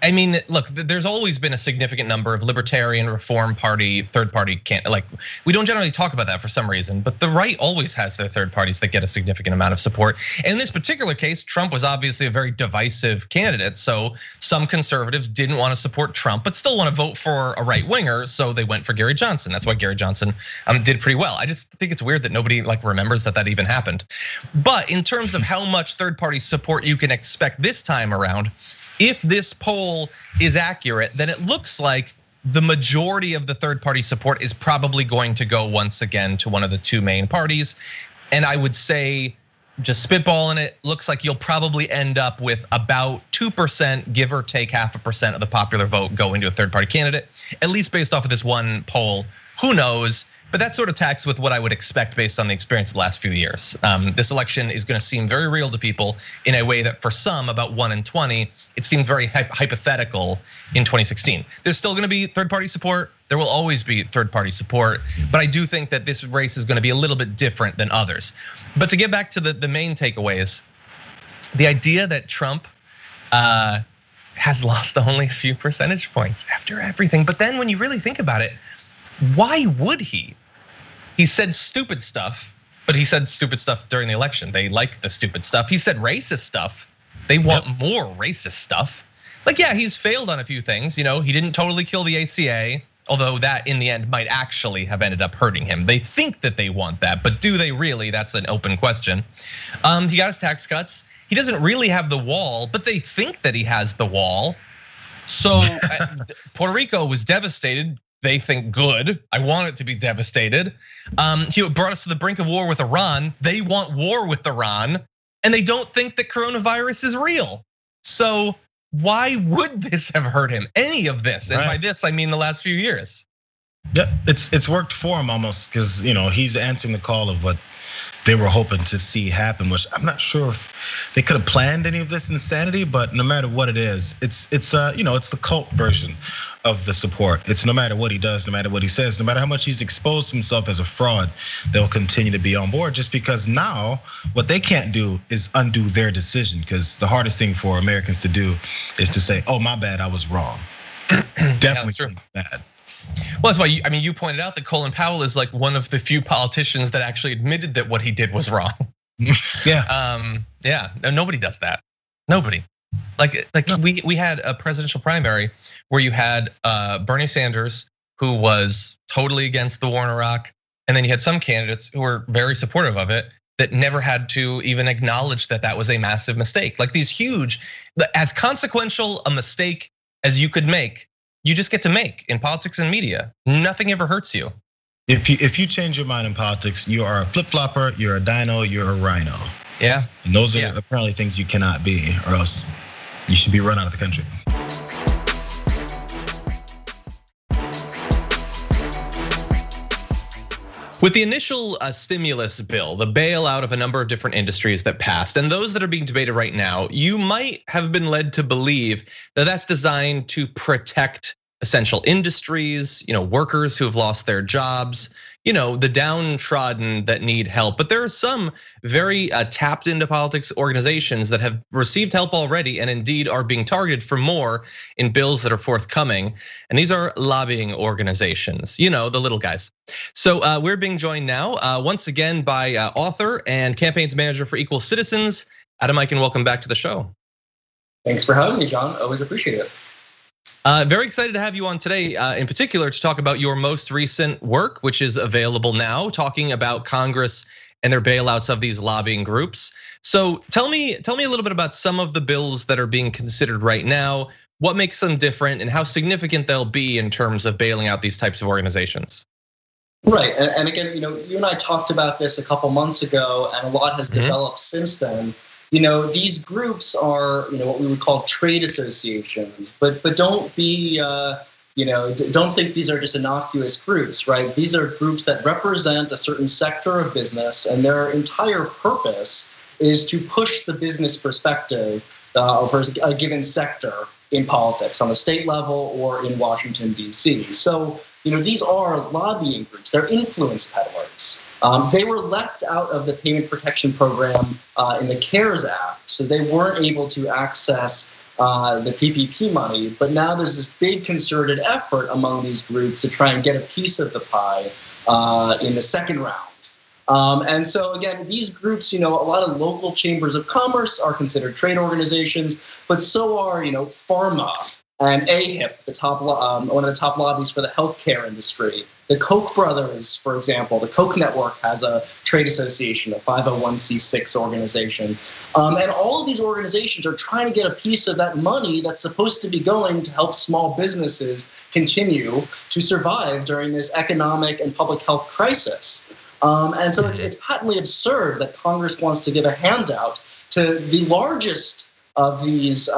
A: I mean, look, there's always been a significant number of libertarian, reform party, third party like we don't generally talk about that for some reason, but the right always has their third parties that get a significant amount of support. And in this particular case, Trump was obviously a very divisive candidate. So some conservatives didn't want to support Trump, but still want to vote for a right winger. So they went for Gary Johnson. That's why Gary Johnson did pretty well. I just think it's weird that nobody remembers that even happened. But in terms of how much third party support you can expect this time around, if this poll is accurate, then it looks like the majority of the third party support is probably going to go once again to one of the 2 main parties. And I would say, just spitballing it, looks like you'll probably end up with about 2%, give or take 0.5% of the popular vote going to a third party candidate, at least based off of this one poll. Who knows? But that sort of tacks with what I would expect based on the experience of the last few years. This election is gonna seem very real to people in a way that for some, about 1 in 20, it seemed very hypothetical in 2016. There's still gonna be third party support. There will always be third party support, but I do think that this race is gonna be a little bit different than others. But to get back to the main takeaways, the idea that Trump has lost only a few percentage points after everything. But then when you really think about it, why would he? He said stupid stuff, but he said stupid stuff during the election. They like the stupid stuff. He said racist stuff. They want more racist stuff. Like, yeah, he's failed on a few things. He didn't totally kill the ACA, although that in the end might actually have ended up hurting him. They think that they want that, but do they really? That's an open question. He got his tax cuts. He doesn't really have the wall, but they think that he has the wall. So Puerto Rico was devastated. They think good. I want it to be devastated. He brought us to the brink of war with Iran. They want war with Iran, and they don't think that coronavirus is real. So why would this have hurt him? Any of this, and by this I mean the last few years.
B: Yeah, it's worked for him almost because he's answering the call of what they were hoping to see happen, which I'm not sure if they could have planned any of this insanity, but no matter what it is, it's the cult version of the support. It's no matter what he does, no matter what he says, no matter how much he's exposed himself as a fraud, they'll continue to be on board just because now what they can't do is undo their decision, because the hardest thing for Americans to do is to say, oh, my bad, I was wrong. Definitely bad.
A: Well, that's why you pointed out that Colin Powell is like one of the few politicians that actually admitted that what he did was wrong.
B: Yeah.
A: No, nobody does that. Nobody. We had a presidential primary where you had Bernie Sanders, who was totally against the war in Iraq, and then you had some candidates who were very supportive of it that never had to even acknowledge that that was a massive mistake. Like these huge, as consequential a mistake as you could make, you just get to make in politics and media. Nothing ever hurts you.
B: If you change your mind in politics, you are a flip-flopper, you're a dino, you're a rhino.
A: Yeah.
B: And those are apparently things you cannot be, or else you should be run out of the country.
A: With the initial stimulus bill, the bailout of a number of different industries that passed, and those that are being debated right now, you might have been led to believe that that's designed to protect essential industries, workers who have lost their jobs, the downtrodden that need help. But there are some very tapped into politics organizations that have received help already and indeed are being targeted for more in bills that are forthcoming. And these are lobbying organizations, the little guys. So we're being joined now once again by author and campaigns manager for Equal Citizens, Adam Eichen. Welcome back to the show.
G: Thanks for having me, John. Always appreciate it.
A: Very excited to have you on today, in particular to talk about your most recent work, which is available now, talking about Congress and their bailouts of these lobbying groups. So tell me a little bit about some of the bills that are being considered right now, what makes them different, and how significant they'll be in terms of bailing out these types of organizations.
G: Right, and again, you and I talked about this a couple months ago, and a lot has developed since then. These groups are, what we would call trade associations, but don't be, don't think these are just innocuous groups, right? These are groups that represent a certain sector of business, and their entire purpose is to push the business perspective for a given sector in politics on the state level or in Washington, D.C. So, these are lobbying groups. They're influence peddlers. They were left out of the payment protection program in the CARES Act, so they weren't able to access the PPP money. But now there's this big concerted effort among these groups to try and get a piece of the pie in the second round. And so again, these groups, a lot of local chambers of commerce are considered trade organizations, but so are, pharma and AHIP, one of the top lobbies for the healthcare industry. The Koch brothers, for example, the Koch network has a trade association, a 501c6 organization. And all of these organizations are trying to get a piece of that money that's supposed to be going to help small businesses continue to survive during this economic and public health crisis. And so it's patently absurd that Congress wants to give a handout to the largest of these,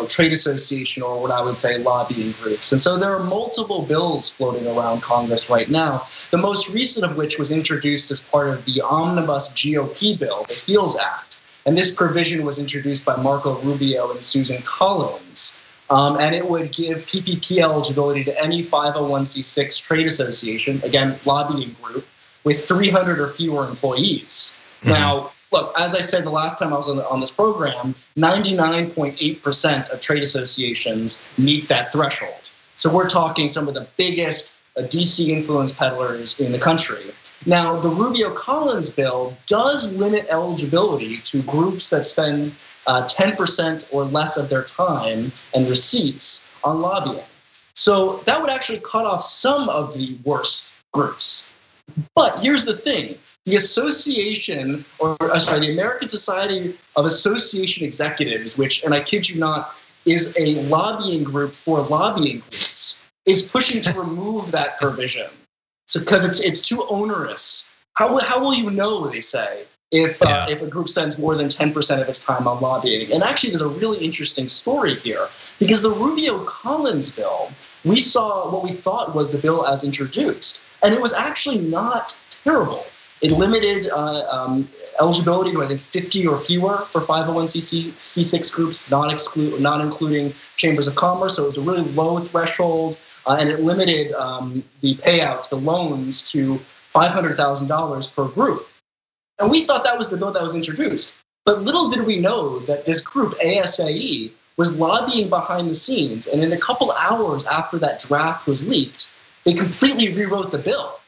G: trade association, or what I would say lobbying groups. And so there are multiple bills floating around Congress right now, the most recent of which was introduced as part of the omnibus GOP bill, the HEALS Act. And this provision was introduced by Marco Rubio and Susan Collins. And it would give PPP eligibility to any 501c6 trade association, again, lobbying group, with 300 or fewer employees. Now, look, as I said the last time I was on this program, 99.8% of trade associations meet that threshold. So we're talking some of the biggest DC influence peddlers in the country. Now, the Rubio-Collins bill does limit eligibility to groups that spend 10% or less of their time and receipts on lobbying. So that would actually cut off some of the worst groups. But here's the thing. The association, the American Society of Association Executives, which, and I kid you not, is a lobbying group for lobbying groups, is pushing to remove that provision. So because it's too onerous. How will you know, they say, if a group spends more than 10% of its time on lobbying? And actually, there's a really interesting story here, because the Rubio-Collins bill, we saw what we thought was the bill as introduced, and it was actually not terrible. It limited eligibility to, I think, 50 or fewer for 501c6 groups, not including chambers of commerce. So it was a really low threshold, and it limited the payout, the loans, to $500,000 per group. And we thought that was the bill that was introduced. But little did we know that this group, ASAE, was lobbying behind the scenes. And in a couple hours after that draft was leaked, they completely rewrote the bill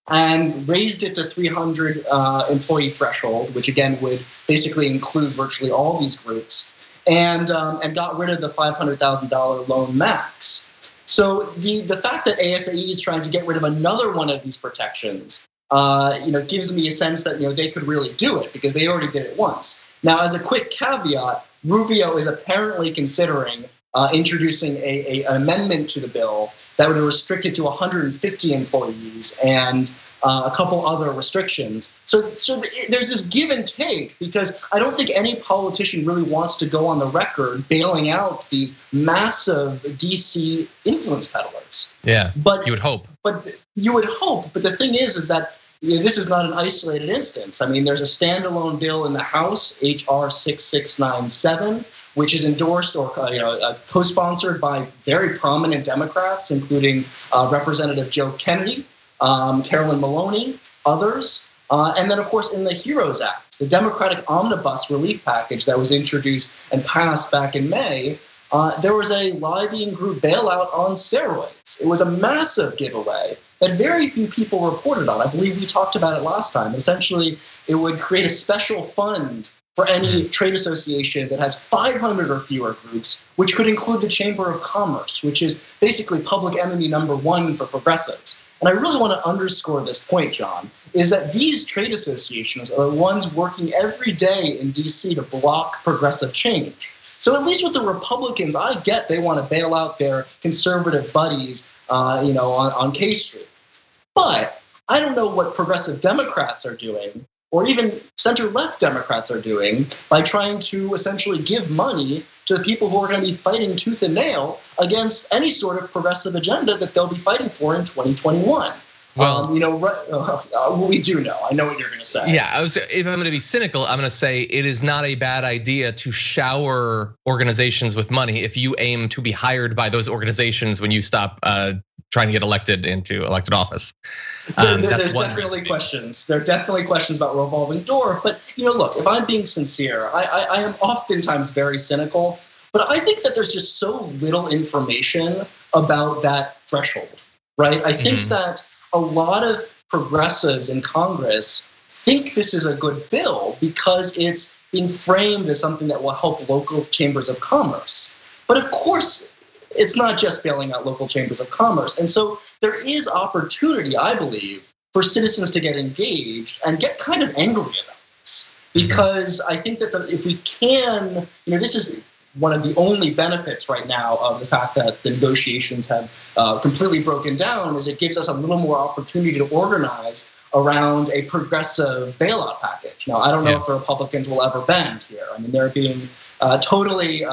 G: and raised it to 300 employee threshold, which again would basically include virtually all these groups, and got rid of the $500,000 loan max. So the fact that ASAE is trying to get rid of another one of these protections, gives me a sense that they could really do it, because they already did it once. Now, as a quick caveat, Rubio is apparently considering introducing an amendment to the bill that would restrict it to 150 employees and a couple other restrictions. So there's this give and take, because I don't think any politician really wants to go on the record bailing out these massive DC influence peddlers.
A: Yeah,
G: but
A: you would hope.
G: But the thing is that this is not an isolated instance. I mean, there's a standalone bill in the House, HR 6697, which is endorsed or co-sponsored by very prominent Democrats, including Representative Joe Kennedy, Carolyn Maloney, others. And then, of course, in the HEROES Act, the Democratic Omnibus Relief Package that was introduced and passed back in May, there was a lobbying group bailout on steroids. It was a massive giveaway that very few people reported on. I believe we talked about it last time. Essentially, it would create a special fund for any trade association that has 500 or fewer groups, which could include the Chamber of Commerce, which is basically public enemy number one for progressives. And I really want to underscore this point, John, is that these trade associations are the ones working every day in DC to block progressive change. So at least with the Republicans, I get they want to bail out their conservative buddies, on K Street. But I don't know what progressive Democrats are doing, or even center-left Democrats are doing, by trying to essentially give money to the people who are going to be fighting tooth and nail against any sort of progressive agenda that they'll be fighting for in 2021. Well, we do know. I know what you're going to say.
A: Yeah, if I'm going to be cynical, I'm going to say it is not a bad idea to shower organizations with money if you aim to be hired by those organizations when you stop trying to get elected into elected office.
G: There's definitely questions. There are definitely questions about revolving door. But look, if I'm being sincere, I am oftentimes very cynical. But I think that there's just so little information about that threshold, right? I think that a lot of progressives in Congress think this is a good bill because it's being framed as something that will help local chambers of commerce. But of course, it's not just bailing out local chambers of commerce. And so there is opportunity, I believe, for citizens to get engaged and get kind of angry about this. Because I think that if we can, this is one of the only benefits right now of the fact that the negotiations have completely broken down, is it gives us a little more opportunity to organize around a progressive bailout package. Now, I don't know if the Republicans will ever bend here. I mean, they're being totally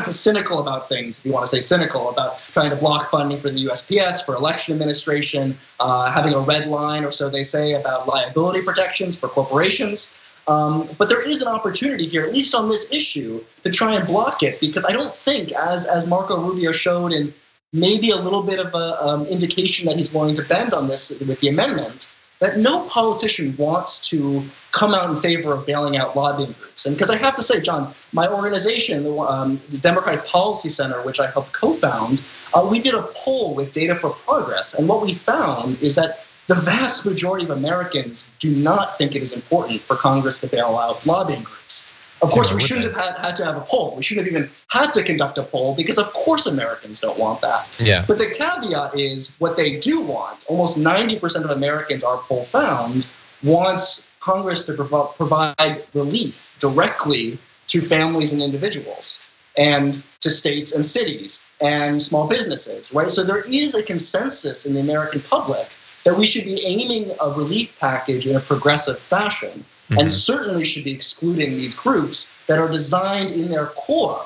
G: cynical about things, if you want to say cynical, about trying to block funding for the USPS, for election administration, having a red line, or so they say, about liability protections for corporations. But there is an opportunity here, at least on this issue, to try and block it, because I don't think, as Marco Rubio showed, and maybe a little bit of an indication that he's willing to bend on this with the amendment, that no politician wants to come out in favor of bailing out lobbying groups. And because I have to say, John, my organization, the Democratic Policy Center, which I helped co-found, we did a poll with Data for Progress. And what we found is that the vast majority of Americans do not think it is important for Congress to bail out lobbying groups. Of course, we shouldn't have had to have a poll. We shouldn't have even had to conduct a poll because, of course, Americans don't want that.
A: Yeah.
G: But the caveat is what they do want. Almost 90% of Americans, our poll found, wants Congress to provide relief directly to families and individuals and to states and cities and small businesses, right? So there is a consensus in the American public that we should be aiming a relief package in a progressive fashion. And certainly should be excluding these groups that are designed in their core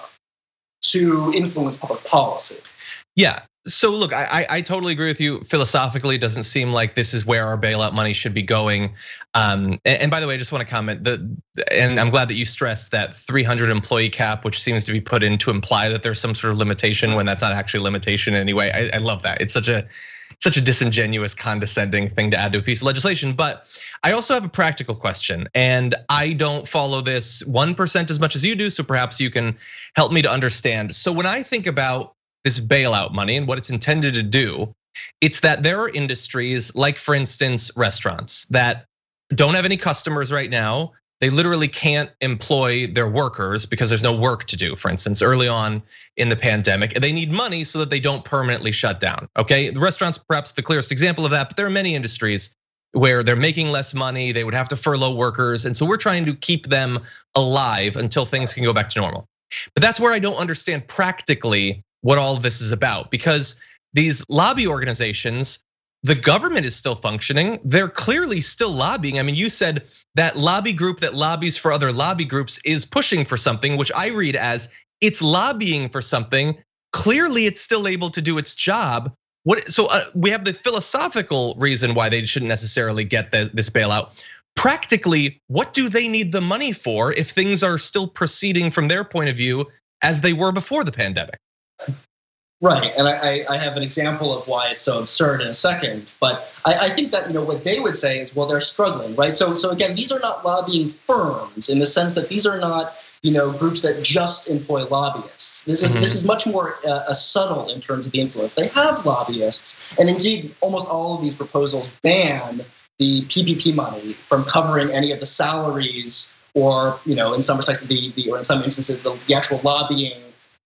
G: to influence public policy.
A: Yeah. So look, I totally agree with you. Philosophically, it doesn't seem like this is where our bailout money should be going. And by the way, I just want to comment and I'm glad that you stressed that 300 employee cap, which seems to be put in to imply that there's some sort of limitation when that's not actually a limitation anyway. I love that. It's such a disingenuous, condescending thing to add to a piece of legislation. But I also have a practical question, and I don't follow this 1% as much as you do, so perhaps you can help me to understand. So when I think about this bailout money and what it's intended to do, it's that there are industries like, for instance, restaurants that don't have any customers right now. They literally can't employ their workers because there's no work to do. For instance, early on in the pandemic, they need money so that they don't permanently shut down, okay? The restaurant's perhaps the clearest example of that, but there are many industries where they're making less money, they would have to furlough workers, and so we're trying to keep them alive until things can go back to normal. But that's where I don't understand practically what all of this is about, because these lobby organizations, the government is still functioning. They're clearly still lobbying. I mean, you said that lobby group that lobbies for other lobby groups is pushing for something, which I read as it's lobbying for something. Clearly, it's still able to do its job. So we have the philosophical reason why they shouldn't necessarily get this bailout. Practically, what do they need the money for if things are still proceeding from their point of view as they were before the pandemic?
G: Right, and I have an example of why it's so absurd in a second, but I think that what they would say is, well, they're struggling, right? So again, these are not lobbying firms in the sense that these are not groups that just employ lobbyists. This is much more subtle in terms of the influence. They have lobbyists, and indeed, almost all of these proposals ban the PPP money from covering any of the salaries, or in some respects, or in some instances, the actual lobbying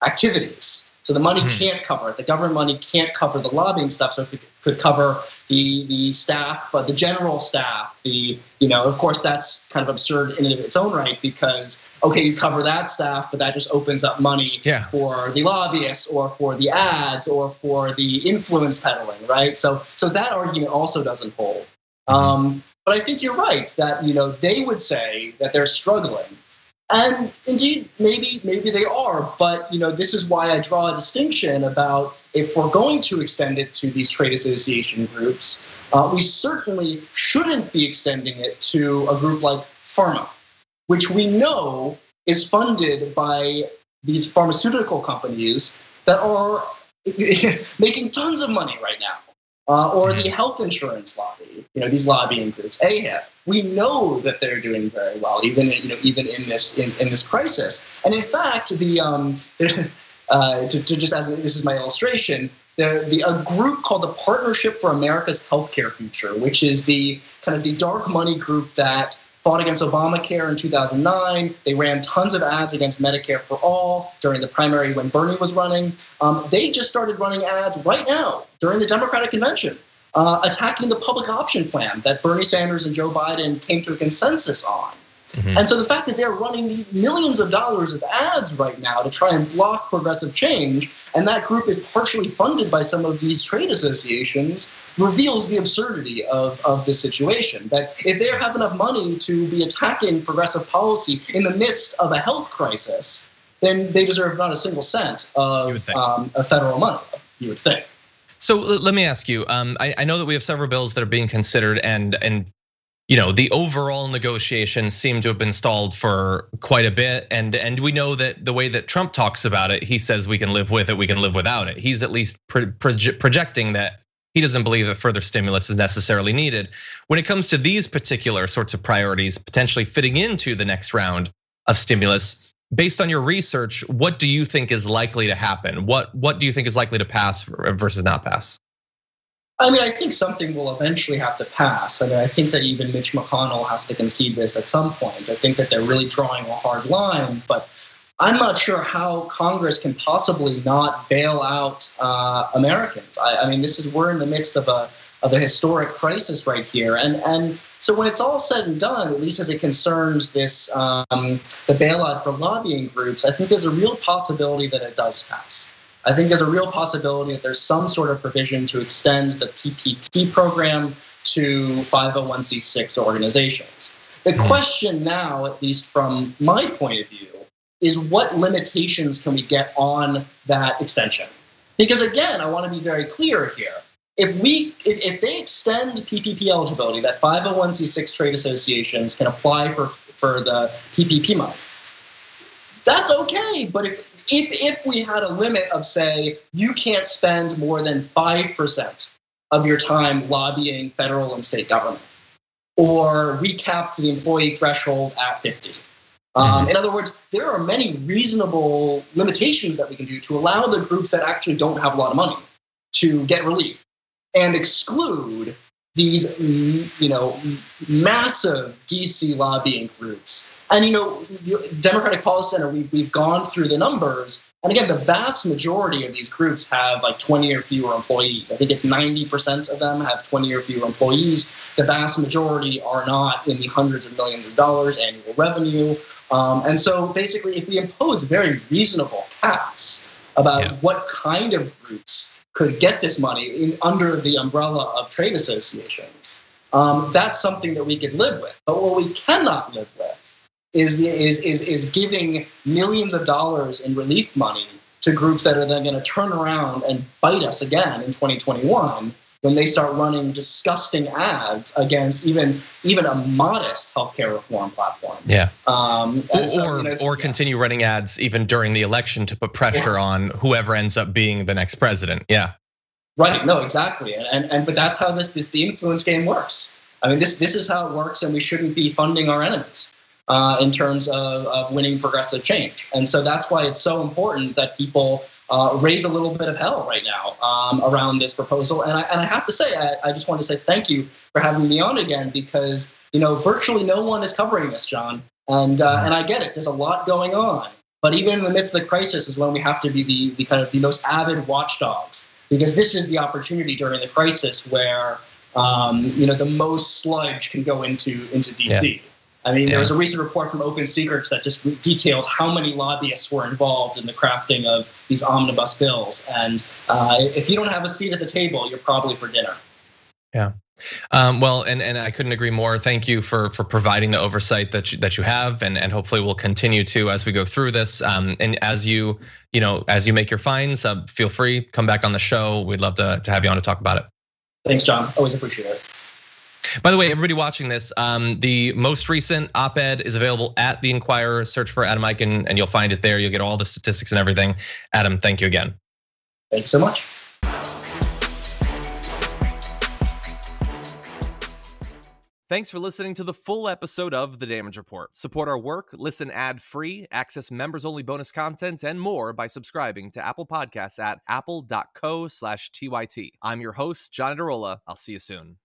G: activities. So the money can't cover it. The government money can't cover the lobbying stuff. So it could cover the staff, but the general staff. Of course, that's kind of absurd in its own right, because okay, you cover that staff, but that just opens up money for the lobbyists or for the ads or for the influence peddling, right? So that argument also doesn't hold. But I think you're right that they would say that they're struggling. And indeed, maybe they are, but this is why I draw a distinction about if we're going to extend it to these trade association groups, we certainly shouldn't be extending it to a group like pharma, which we know is funded by these pharmaceutical companies that are making tons of money right now. Or the health insurance lobby, these lobbying groups, AHIP. We know that they're doing very well, even in this crisis. And in fact, to just as this is my illustration, a group called the Partnership for America's Healthcare Future, which is the kind of the dark money group that fought against Obamacare in 2009. They ran tons of ads against Medicare for All during the primary when Bernie was running. They just started running ads right now during the Democratic convention, attacking the public option plan that Bernie Sanders and Joe Biden came to a consensus on. And so the fact that they're running millions of dollars of ads right now to try and block progressive change, and that group is partially funded by some of these trade associations, reveals the absurdity of this situation. That if they have enough money to be attacking progressive policy in the midst of a health crisis, then they deserve not a single cent of federal money, you would think.
A: So let me ask you, I know that we have several bills that are being considered, and the overall negotiations seem to have been stalled for quite a bit. And we know that the way that Trump talks about it, he says we can live with it, we can live without it. He's at least projecting that he doesn't believe that further stimulus is necessarily needed. When it comes to these particular sorts of priorities, potentially fitting into the next round of stimulus, based on your research, what do you think is likely to happen? What do you think is likely to pass versus not pass?
G: I mean, I think something will eventually have to pass. I mean, I think that even Mitch McConnell has to concede this at some point. I think that they're really drawing a hard line, but I'm not sure how Congress can possibly not bail out Americans. I mean, we're in the midst of a historic crisis right here, and so when it's all said and done, at least as it concerns this the bailout for lobbying groups, I think there's a real possibility that it does pass. I think there's a real possibility that there's some sort of provision to extend the PPP program to 501c6 organizations. The question now, at least from my point of view, is what limitations can we get on that extension? Because again, I want to be very clear here. If they extend PPP eligibility, that 501c6 trade associations can apply for the PPP money, that's okay. But if we had a limit of, say, you can't spend more than 5% of your time lobbying federal and state government, or we capped the employee threshold at 50. In other words, there are many reasonable limitations that we can do to allow the groups that actually don't have a lot of money to get relief and exclude these, massive DC lobbying groups. And, the Democratic Policy Center, we've gone through the numbers. And again, the vast majority of these groups have like 20 or fewer employees. I think it's 90% of them have 20 or fewer employees. The vast majority are not in the hundreds of millions of dollars annual revenue. And so basically, if we impose very reasonable caps about what kind of groups could get this money under the umbrella of trade associations, that's something that we could live with. But what we cannot live with is giving millions of dollars in relief money to groups that are then going to turn around and bite us again in 2021 when they start running disgusting ads against even a modest healthcare reform platform.
A: Yeah. Or continue running ads even during the election to put pressure on whoever ends up being the next president. Yeah.
G: Right. No, exactly. But that's how the influence game works. I mean, this is how it works, and we shouldn't be funding our enemies in terms of winning progressive change. And so that's why it's so important that people raise a little bit of hell right now around this proposal. And I have to say, I just want to say thank you for having me on again, because virtually no one is covering this, John. And I get it. There's a lot going on, but even in the midst of the crisis is when we have to be the kind of the most avid watchdogs, because this is the opportunity during the crisis where the most sludge can go into DC. Yeah. I mean, there was a recent report from Open Secrets that just details how many lobbyists were involved in the crafting of these omnibus bills. And if you don't have a seat at the table, you're probably for dinner.
A: Yeah. Well, and I couldn't agree more. Thank you for providing the oversight that you have, and hopefully we'll continue to as we go through this. And as you make your finds, feel free, come back on the show. We'd love to have you on to talk about it.
G: Thanks, John. Always appreciate it.
A: By the way, everybody watching this, the most recent op-ed is available at the Inquirer. Search for Adam Eichen and you'll find it there. You'll get all the statistics and everything. Adam, thank you again.
G: Thanks so much.
H: Thanks for listening to the full episode of The Damage Report. Support our work, listen ad-free, access members-only bonus content, and more by subscribing to Apple Podcasts at apple.co/TYT. I'm your host, John Adarola. I'll see you soon.